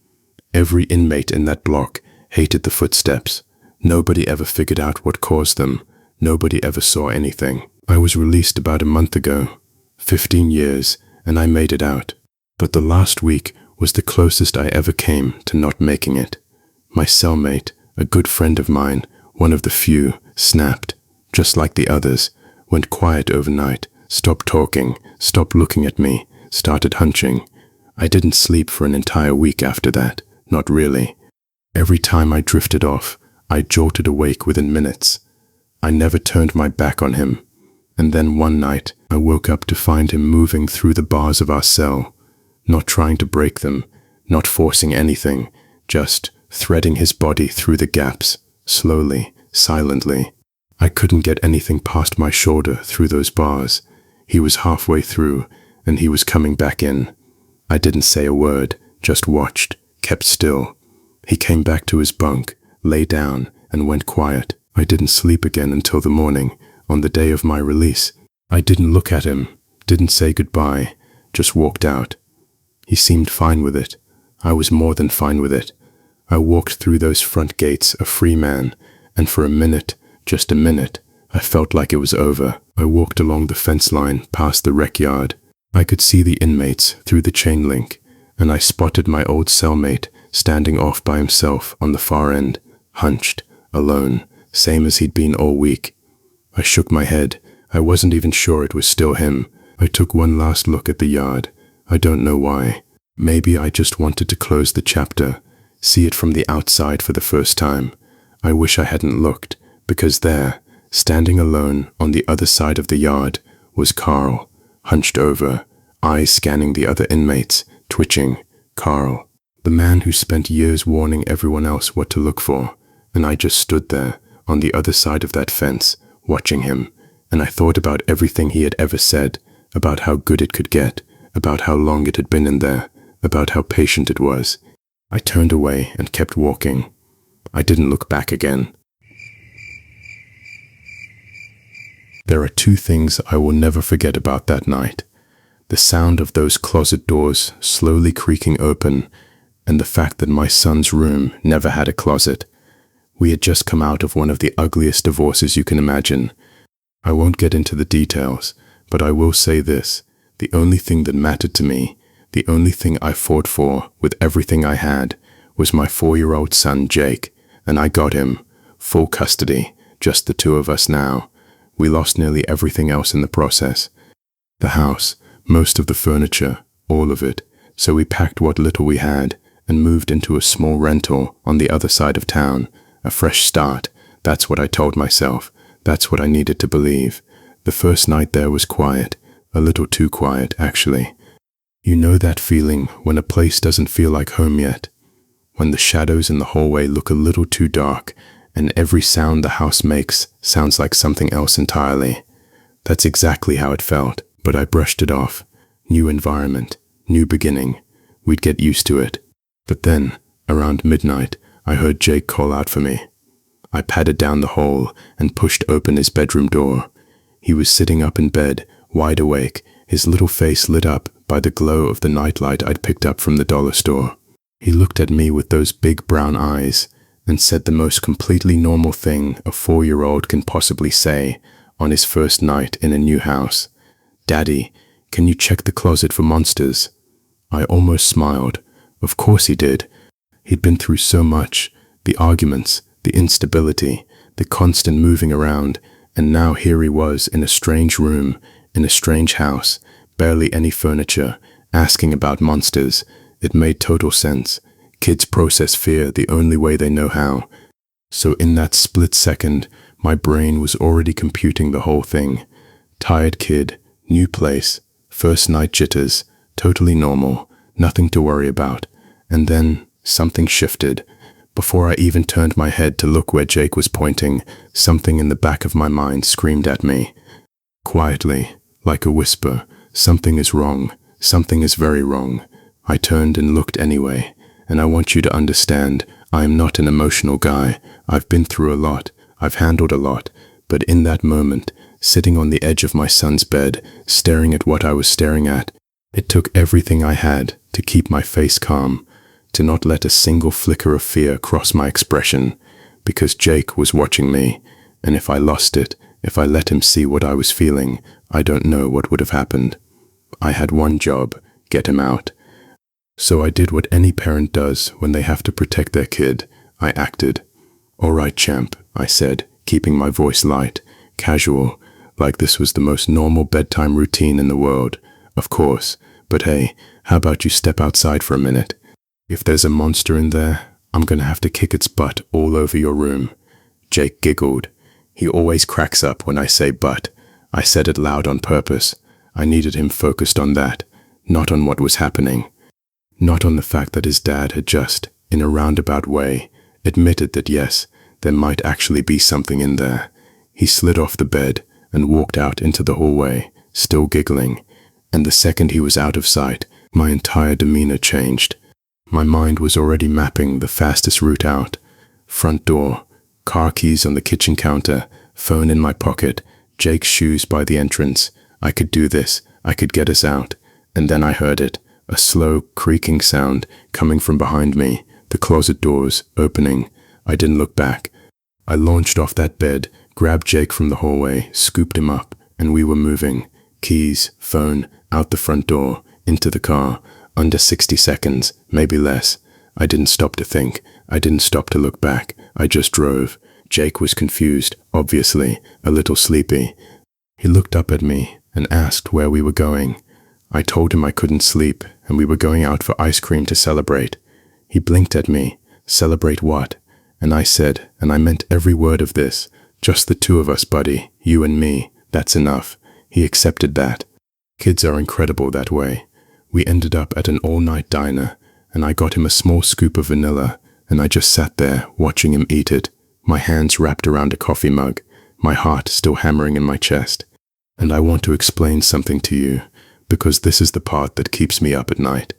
Every inmate in that block hated the footsteps. Nobody ever figured out what caused them. Nobody ever saw anything. I was released about a month ago. 15 years, and I made it out. But the last week was the closest I ever came to not making it. My cellmate, a good friend of mine, one of the few, snapped, just like the others, went quiet overnight, stopped talking, stopped looking at me, started hunching. I didn't sleep for an entire week after that, not really. Every time I drifted off, I jolted awake within minutes. I never turned my back on him. And then one night, I woke up to find him moving through the bars of our cell, not trying to break them, not forcing anything, just threading his body through the gaps, slowly, silently. I couldn't get anything past my shoulder through those bars. He was halfway through, and he was coming back in. I didn't say a word, just watched, kept still. He came back to his bunk, lay down, and went quiet. I didn't sleep again until the morning, on the day of my release. I didn't look at him, didn't say goodbye, just walked out. He seemed fine with it. I was more than fine with it. I walked through those front gates a free man, and for a minute, just a minute, I felt like it was over. I walked along the fence line past the rec yard. I could see the inmates through the chain link, and I spotted my old cellmate standing off by himself on the far end, hunched, alone, same as he'd been all week. I shook my head. I wasn't even sure it was still him. I took one last look at the yard. I don't know why. Maybe I just wanted to close the chapter, see it from the outside for the first time. I wish I hadn't looked, because there, standing alone on the other side of the yard, was Carl, hunched over, eyes scanning the other inmates, twitching. Carl, the man who spent years warning everyone else what to look for, and I just stood there, on the other side of that fence, watching him, and I thought about everything he had ever said, about how good it could get, about how long it had been in there, about how patient it was. I turned away and kept walking. I didn't look back again. There are 2 things I will never forget about that night. The sound of those closet doors slowly creaking open, and the fact that my son's room never had a closet. We had just come out of one of the ugliest divorces you can imagine. I won't get into the details, but I will say this. The only thing that mattered to me, the only thing I fought for with everything I had, was my 4-year-old son Jake, and I got him. Full custody, just the 2 of us now. We lost nearly everything else in the process. The house, most of the furniture, all of it. So we packed what little we had and moved into a small rental on the other side of town. A fresh start. That's what I told myself. That's what I needed to believe. The first night there was quiet. A little too quiet, actually. You know that feeling when a place doesn't feel like home yet? When the shadows in the hallway look a little too dark and every sound the house makes sounds like something else entirely. That's exactly how it felt, but I brushed it off. New environment, new beginning. We'd get used to it. But then, around midnight, I heard Jake call out for me. I padded down the hall and pushed open his bedroom door. He was sitting up in bed, wide awake, his little face lit up by the glow of the nightlight I'd picked up from the dollar store. He looked at me with those big brown eyes and said the most completely normal thing a 4-year-old can possibly say on his first night in a new house. "Daddy, can you check the closet for monsters?" I almost smiled. Of course he did. He'd been through so much, the arguments, the instability, the constant moving around, and now here he was in a strange room, in a strange house, barely any furniture, asking about monsters. It made total sense. Kids process fear the only way they know how. So in that split second, my brain was already computing the whole thing. Tired kid, new place, first night jitters, totally normal, nothing to worry about. And then something shifted. Before I even turned my head to look where Jake was pointing, something in the back of my mind screamed at me. Quietly, like a whisper, something is wrong. Something is very wrong. I turned and looked anyway, and I want you to understand, I am not an emotional guy. I've been through a lot. I've handled a lot, but in that moment, sitting on the edge of my son's bed, staring at what I was staring at, it took everything I had to keep my face calm, to not let a single flicker of fear cross my expression, because Jake was watching me, and if I lost it, if I let him see what I was feeling, I don't know what would have happened. I had one job: get him out. So I did what any parent does when they have to protect their kid. I acted. "All right, champ," I said, keeping my voice light, casual, like this was the most normal bedtime routine in the world. "Of course, but hey, how about you step outside for a minute? If there's a monster in there, I'm gonna have to kick its butt all over your room." Jake giggled. He always cracks up when I say "but." I said it loud on purpose. I needed him focused on that, not on what was happening. Not on the fact that his dad had just, in a roundabout way, admitted that yes, there might actually be something in there. He slid off the bed and walked out into the hallway, still giggling, and the second he was out of sight, my entire demeanor changed. My mind was already mapping the fastest route out. Front door, car keys on the kitchen counter, phone in my pocket, Jake's shoes by the entrance. I could do this. I could get us out. And then I heard it, a slow, creaking sound coming from behind me, the closet doors opening. I didn't look back. I launched off that bed, grabbed Jake from the hallway, scooped him up, and we were moving. Keys, phone, out the front door, into the car. Under 60 seconds, maybe less. I didn't stop to think. I didn't stop to look back. I just drove. Jake was confused, obviously, a little sleepy. He looked up at me and asked where we were going. I told him I couldn't sleep and we were going out for ice cream to celebrate. He blinked at me. "Celebrate what?" And I said, and I meant every word of this, "Just the two of us, buddy, you and me, that's enough." He accepted that. Kids are incredible that way. We ended up at an all-night diner, and I got him a small scoop of vanilla, and I just sat there watching him eat it, my hands wrapped around a coffee mug, my heart still hammering in my chest. And I want to explain something to you, because this is the part that keeps me up at night.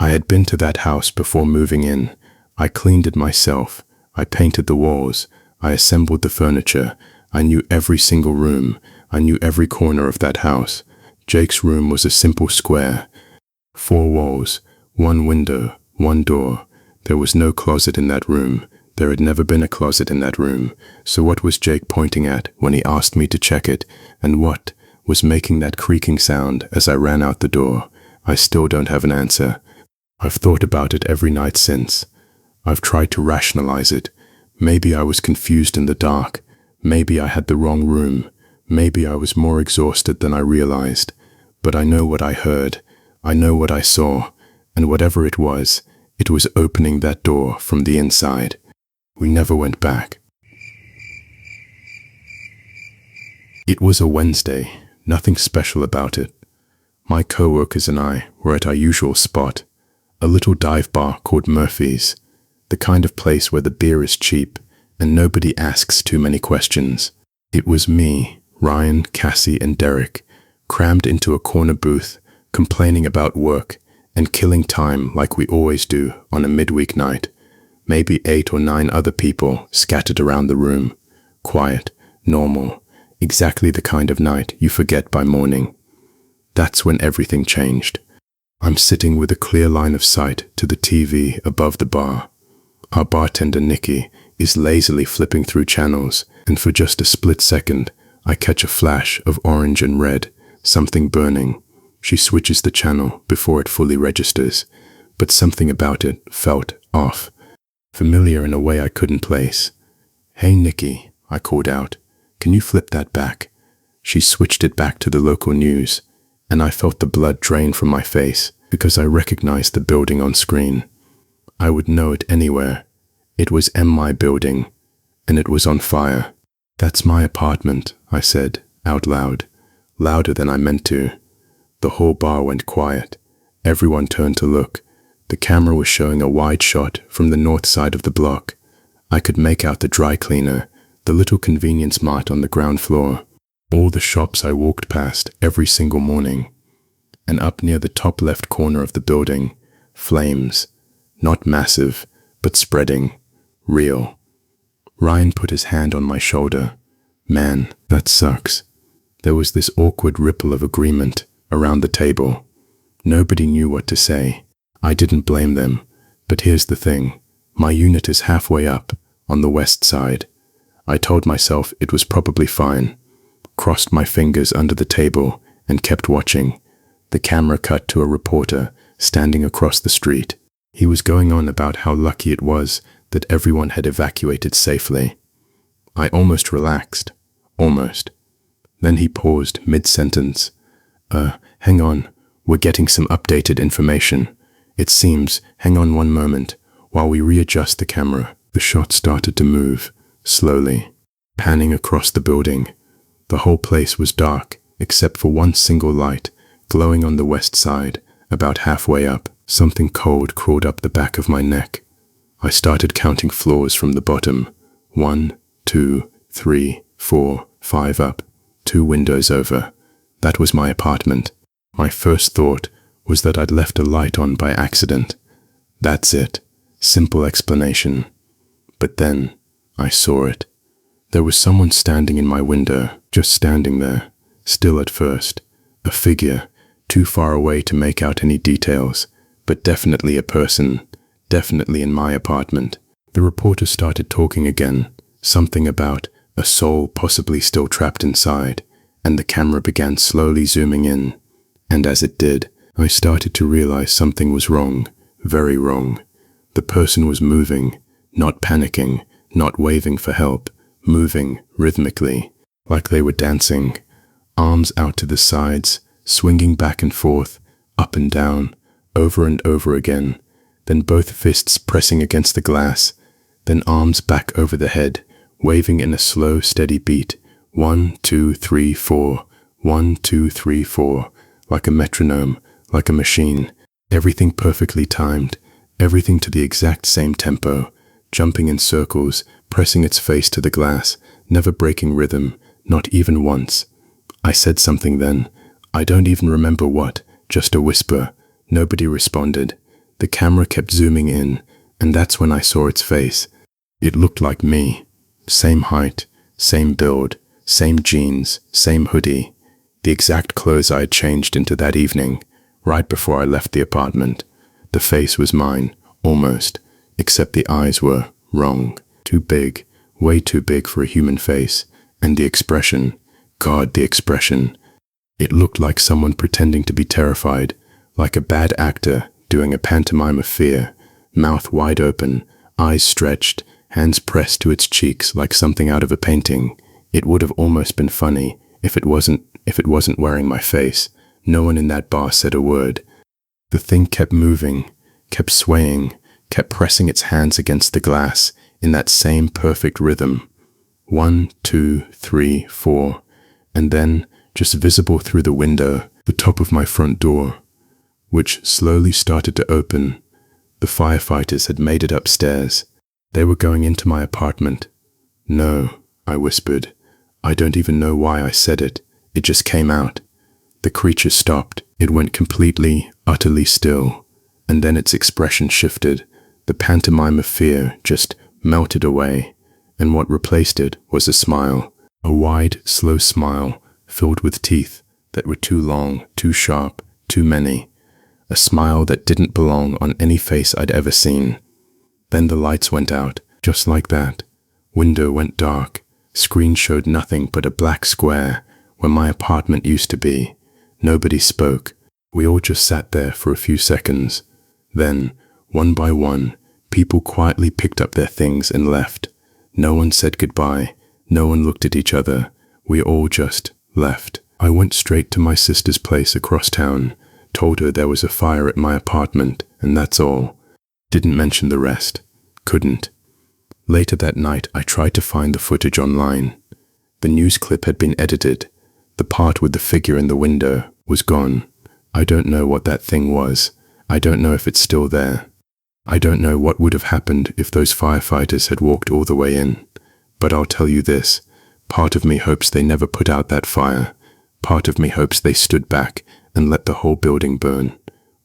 I had been to that house before moving in. I cleaned it myself. I painted the walls. I assembled the furniture. I knew every single room. I knew every corner of that house. Jake's room was a simple square. 4 walls, 1 window, 1 door. There was no closet in that room. There had never been a closet in that room. So what was Jake pointing at when he asked me to check it? And what was making that creaking sound as I ran out the door? I still don't have an answer. I've thought about it every night since. I've tried to rationalize it. Maybe I was confused in the dark. Maybe I had the wrong room. Maybe I was more exhausted than I realized. But I know what I heard. I know what I saw. And whatever it was opening that door from the inside. We never went back. It was a Wednesday. Nothing special about it. My co-workers and I were at our usual spot, a little dive bar called Murphy's, the kind of place where the beer is cheap and nobody asks too many questions. It was me, Ryan, Cassie, and Derek, crammed into a corner booth, complaining about work and killing time like we always do on a midweek night. Maybe 8 or 9 other people scattered around the room. Quiet, normal, exactly the kind of night you forget by morning. That's when everything changed. I'm sitting with a clear line of sight to the TV above the bar. Our bartender, Nikki, is lazily flipping through channels, and for just a split second, I catch a flash of orange and red, something burning. She switches the channel before it fully registers, but something about it felt off, familiar in a way I couldn't place. "Hey, Nikki," I called out. "Can you flip that back?" She switched it back to the local news, and I felt the blood drain from my face because I recognized the building on screen. I would know it anywhere. It was MI building, and it was on fire. "That's my apartment," I said, out loud, louder than I meant to. The whole bar went quiet. Everyone turned to look. The camera was showing a wide shot from the north side of the block. I could make out the dry cleaner, the little convenience mart on the ground floor, all the shops I walked past every single morning. And up near the top left corner of the building, flames, not massive, but spreading, real. Ryan put his hand on my shoulder. Man, that sucks. There was this awkward ripple of agreement around the table. Nobody knew what to say. I didn't blame them. But here's the thing. My unit is halfway up, on the west side. I told myself it was probably fine. Crossed my fingers under the table and kept watching. The camera cut to a reporter standing across the street. He was going on about how lucky it was that everyone had evacuated safely. I almost relaxed. Almost. Then he paused mid-sentence. Hang on. We're getting some updated information. It seems, hang on one moment, while we readjust the camera. The shot started to move, slowly, panning across the building. The whole place was dark, except for one single light, glowing on the west side, about halfway up. Something cold crawled up the back of my neck. I started counting floors from the bottom. 1, 2, 3, 4, 5 up, 2 windows over. That was my apartment. My first thought was that I'd left a light on by accident. That's it. Simple explanation. But then, I saw it. There was someone standing in my window, just standing there, still at first. A figure, too far away to make out any details, but definitely a person, definitely in my apartment. The reporter started talking again, something about a soul possibly still trapped inside, and the camera began slowly zooming in. And as it did, I started to realize something was wrong, very wrong. The person was moving, not panicking, not waving for help, moving rhythmically, like they were dancing, arms out to the sides, swinging back and forth, up and down, over and over again, then both fists pressing against the glass, then arms back over the head, waving in a slow, steady beat, 1, 2, 3, 4, 1, 2, 3, 4, like a metronome, like a machine, everything perfectly timed, everything to the exact same tempo, jumping in circles, pressing its face to the glass, never breaking rhythm, not even once. I said something then. I don't even remember what, just a whisper. Nobody responded. The camera kept zooming in, and that's when I saw its face. It looked like me. Same height, same build, same jeans, same hoodie. The exact clothes I had changed into that evening, right before I left the apartment. The face was mine, almost, except the eyes were wrong. Too big, way too big for a human face. And the expression, God, the expression. It looked like someone pretending to be terrified, like a bad actor doing a pantomime of fear, mouth wide open, eyes stretched, hands pressed to its cheeks like something out of a painting. It would have almost been funny if it wasn't wearing my face. No one in that bar said a word. The thing kept moving, kept swaying, kept pressing its hands against the glass in that same perfect rhythm. 1, 2, 3, 4, and then, just visible through the window, the top of my front door, which slowly started to open. The firefighters had made it upstairs. They were going into my apartment. No, I whispered. I don't even know why I said it. It just came out. The creature stopped. It went completely, utterly still. And then its expression shifted. The pantomime of fear just melted away. And what replaced it was a smile. A wide, slow smile, filled with teeth that were too long, too sharp, too many. A smile that didn't belong on any face I'd ever seen. Then the lights went out, just like that. Window went dark. Screen showed nothing but a black square where my apartment used to be. Nobody spoke. We all just sat there for a few seconds. Then, one by one, people quietly picked up their things and left. No one said goodbye. No one looked at each other. We all just left. I went straight to my sister's place across town, told her there was a fire at my apartment, and that's all. Didn't mention the rest. Couldn't. Later that night, I tried to find the footage online. The news clip had been edited. The part with the figure in the window was gone. I don't know what that thing was. I don't know if it's still there. I don't know what would have happened if those firefighters had walked all the way in. But I'll tell you this. Part of me hopes they never put out that fire. Part of me hopes they stood back and let the whole building burn.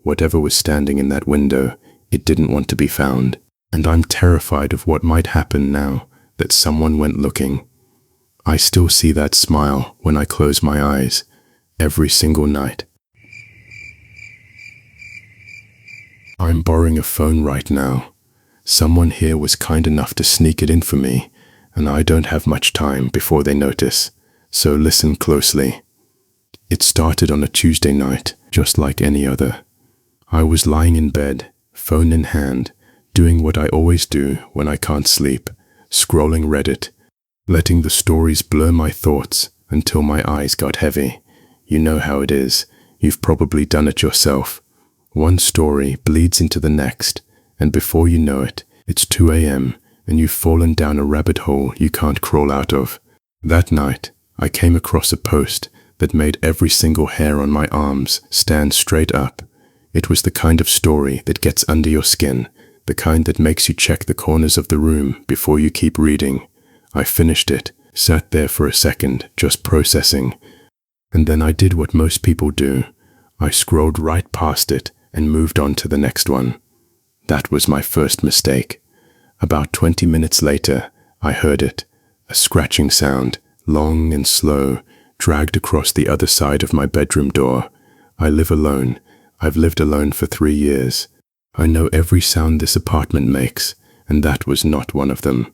Whatever was standing in that window, it didn't want to be found. And I'm terrified of what might happen now that someone went looking. I still see that smile when I close my eyes, every single night. I'm borrowing a phone right now. Someone here was kind enough to sneak it in for me, and I don't have much time before they notice, so listen closely. It started on a Tuesday night, just like any other. I was lying in bed, phone in hand, doing what I always do when I can't sleep, scrolling Reddit, letting the stories blur my thoughts until my eyes got heavy. You know how it is. You've probably done it yourself. One story bleeds into the next, and before you know it, it's 2 a.m. and you've fallen down a rabbit hole you can't crawl out of. That night, I came across a post that made every single hair on my arms stand straight up. It was the kind of story that gets under your skin, the kind that makes you check the corners of the room before you keep reading. I finished it, sat there for a second, just processing, and then I did what most people do. I scrolled right past it and moved on to the next one. That was my first mistake. About 20 minutes later, I heard it, a scratching sound, long and slow, dragged across the other side of my bedroom door. I live alone. I've lived alone for 3 years. I know every sound this apartment makes, and that was not one of them.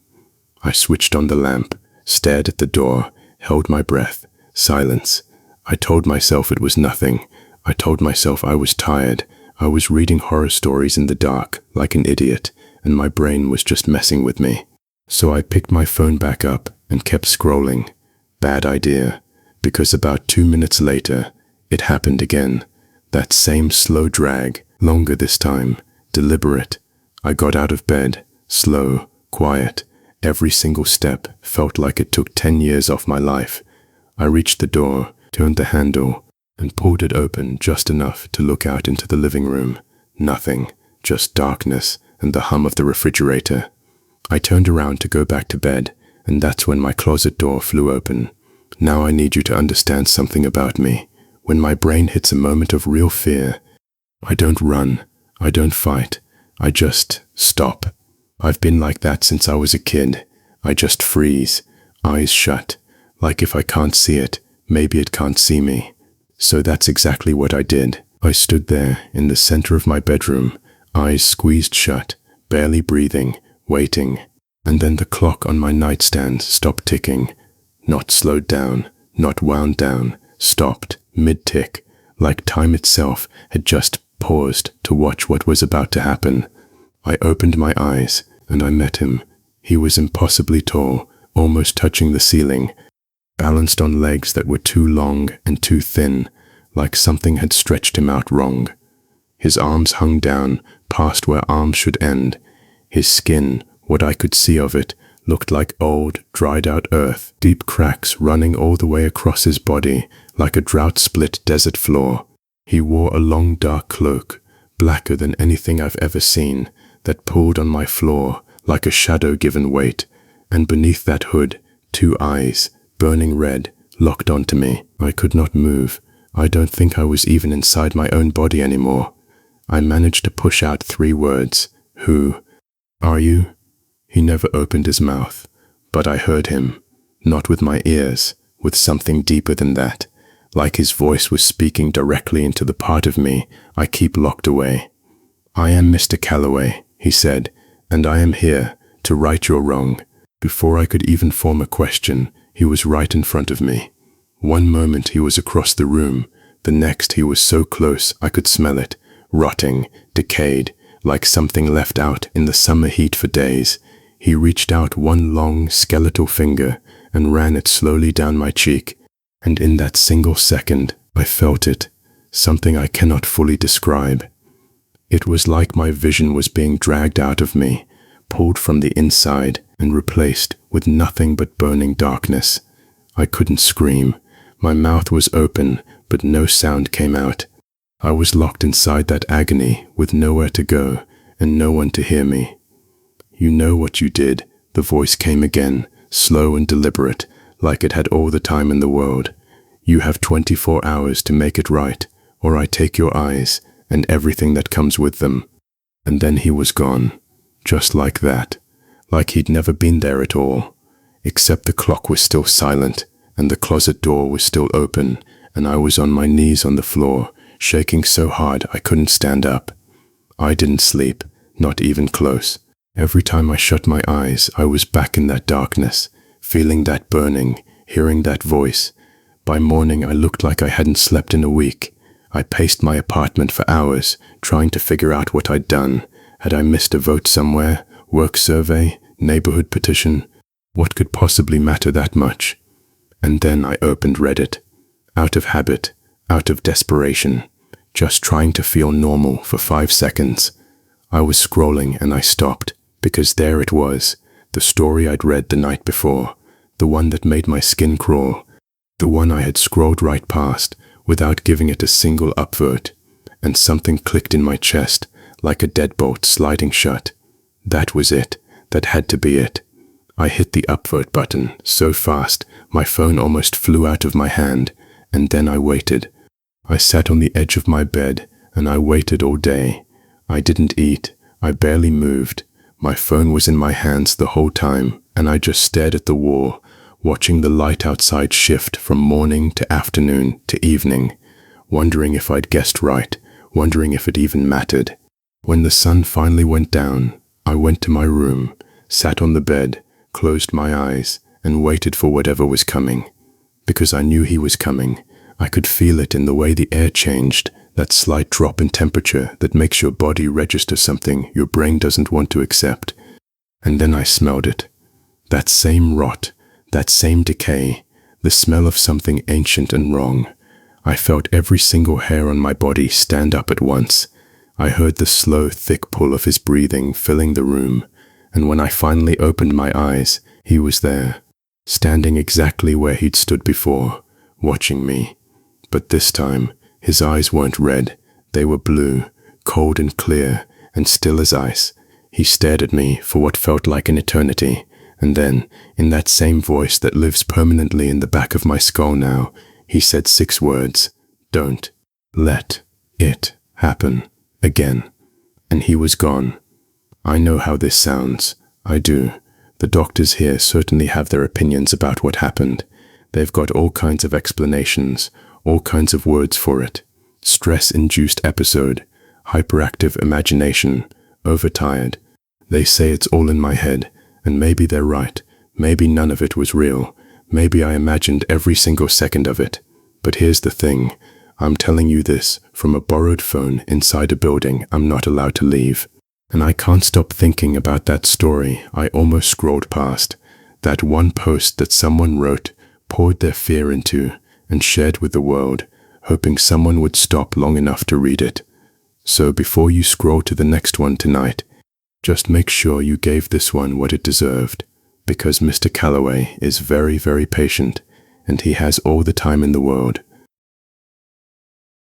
I switched on the lamp, stared at the door, held my breath. Silence. I told myself it was nothing. I told myself I was tired. I was reading horror stories in the dark, like an idiot, and my brain was just messing with me. So I picked my phone back up and kept scrolling. Bad idea, because about 2 minutes later, it happened again. That same slow drag, longer this time, deliberate. I got out of bed, slow, quiet. Every single step felt like it took 10 years off my life. I reached the door, turned the handle, and pulled it open just enough to look out into the living room. Nothing, just darkness and the hum of the refrigerator. I turned around to go back to bed, and that's when my closet door flew open. Now I need you to understand something about me. When my brain hits a moment of real fear, I don't run, I don't fight, I just stop. I've been like that since I was a kid. I just freeze, eyes shut, like if I can't see it, maybe it can't see me. So that's exactly what I did. I stood there in the center of my bedroom, eyes squeezed shut, barely breathing, waiting. And then the clock on my nightstand stopped ticking. Not slowed down, not wound down, stopped, mid-tick, like time itself had just paused to watch what was about to happen. I opened my eyes, and I met him. He was impossibly tall, almost touching the ceiling, balanced on legs that were too long and too thin, like something had stretched him out wrong. His arms hung down, past where arms should end. His skin, what I could see of it, looked like old, dried-out earth, deep cracks running all the way across his body, like a drought-split desert floor. He wore a long dark cloak, blacker than anything I've ever seen, that pulled on my floor like a shadow given weight, and beneath that hood, 2 eyes, burning red, locked onto me. I could not move. I don't think I was even inside my own body anymore. I managed to push out 3 words. Who are you? He never opened his mouth, but I heard him, not with my ears, with something deeper than that, like his voice was speaking directly into the part of me I keep locked away. I am Mr. Calloway, he said, and I am here to right your wrong. Before I could even form a question, he was right in front of me. One moment he was across the room, the next he was so close I could smell it, rotting, decayed, like something left out in the summer heat for days. He reached out one long, skeletal finger and ran it slowly down my cheek, and in that single second, I felt it, something I cannot fully describe. It was like my vision was being dragged out of me, pulled from the inside, and replaced with nothing but burning darkness. I couldn't scream. My mouth was open, but no sound came out. I was locked inside that agony with nowhere to go and no one to hear me. You know what you did, the voice came again, slow and deliberate, like it had all the time in the world. You have 24 hours to make it right, or I take your eyes and everything that comes with them. And then he was gone, just like that, like he'd never been there at all. except the clock was still silent, and the closet door was still open, and I was on my knees on the floor, shaking so hard I couldn't stand up. I didn't sleep, not even close. Every time I shut my eyes, I was back in that darkness, feeling that burning, hearing that voice. By morning, I looked like I hadn't slept in a week. I paced my apartment for hours, trying to figure out what I'd done. Had I missed a vote somewhere? Work survey? Neighborhood petition? What could possibly matter that much? And then I opened Reddit. Out of habit, out of desperation, just trying to feel normal for 5 seconds. I was scrolling and I stopped, because there it was, the story I'd read the night before, the one that made my skin crawl, the one I had scrolled right past without giving it a single upvote, and something clicked in my chest like a deadbolt sliding shut. That was it. That had to be it. I hit the upvote button so fast my phone almost flew out of my hand, and then I waited. I sat on the edge of my bed and I waited all day. I didn't eat. I barely moved. My phone was in my hands the whole time, and I just stared at the wall, watching the light outside shift from morning to afternoon to evening, wondering if I'd guessed right, wondering if it even mattered. When the sun finally went down, I went to my room, sat on the bed, closed my eyes, and waited for whatever was coming. Because I knew he was coming. I could feel it in the way the air changed, that slight drop in temperature that makes your body register something your brain doesn't want to accept. And then I smelled it. That same rot, that same decay, the smell of something ancient and wrong. I felt every single hair on my body stand up at once. I heard the slow, thick pull of his breathing filling the room, and when I finally opened my eyes, he was there, standing exactly where he'd stood before, watching me. But this time, his eyes weren't red. They were blue, cold and clear, and still as ice. He stared at me for what felt like an eternity, and then, in that same voice that lives permanently in the back of my skull now, he said 6 words: "Don't let it happen again." And he was gone. I know how this sounds. I do. The doctors here certainly have their opinions about what happened. They've got all kinds of explanations, all kinds of words for it. Stress-induced episode, hyperactive imagination, overtired. They say it's all in my head, and maybe they're right. Maybe none of it was real. Maybe I imagined every single second of it. But here's the thing. I'm telling you this from a borrowed phone inside a building I'm not allowed to leave. And I can't stop thinking about that story I almost scrolled past. That one post that someone wrote, poured their fear into, and shared with the world, hoping someone would stop long enough to read it. So before you scroll to the next one tonight, just make sure you gave this one what it deserved, because Mr. Calloway is very, very patient, and he has all the time in the world.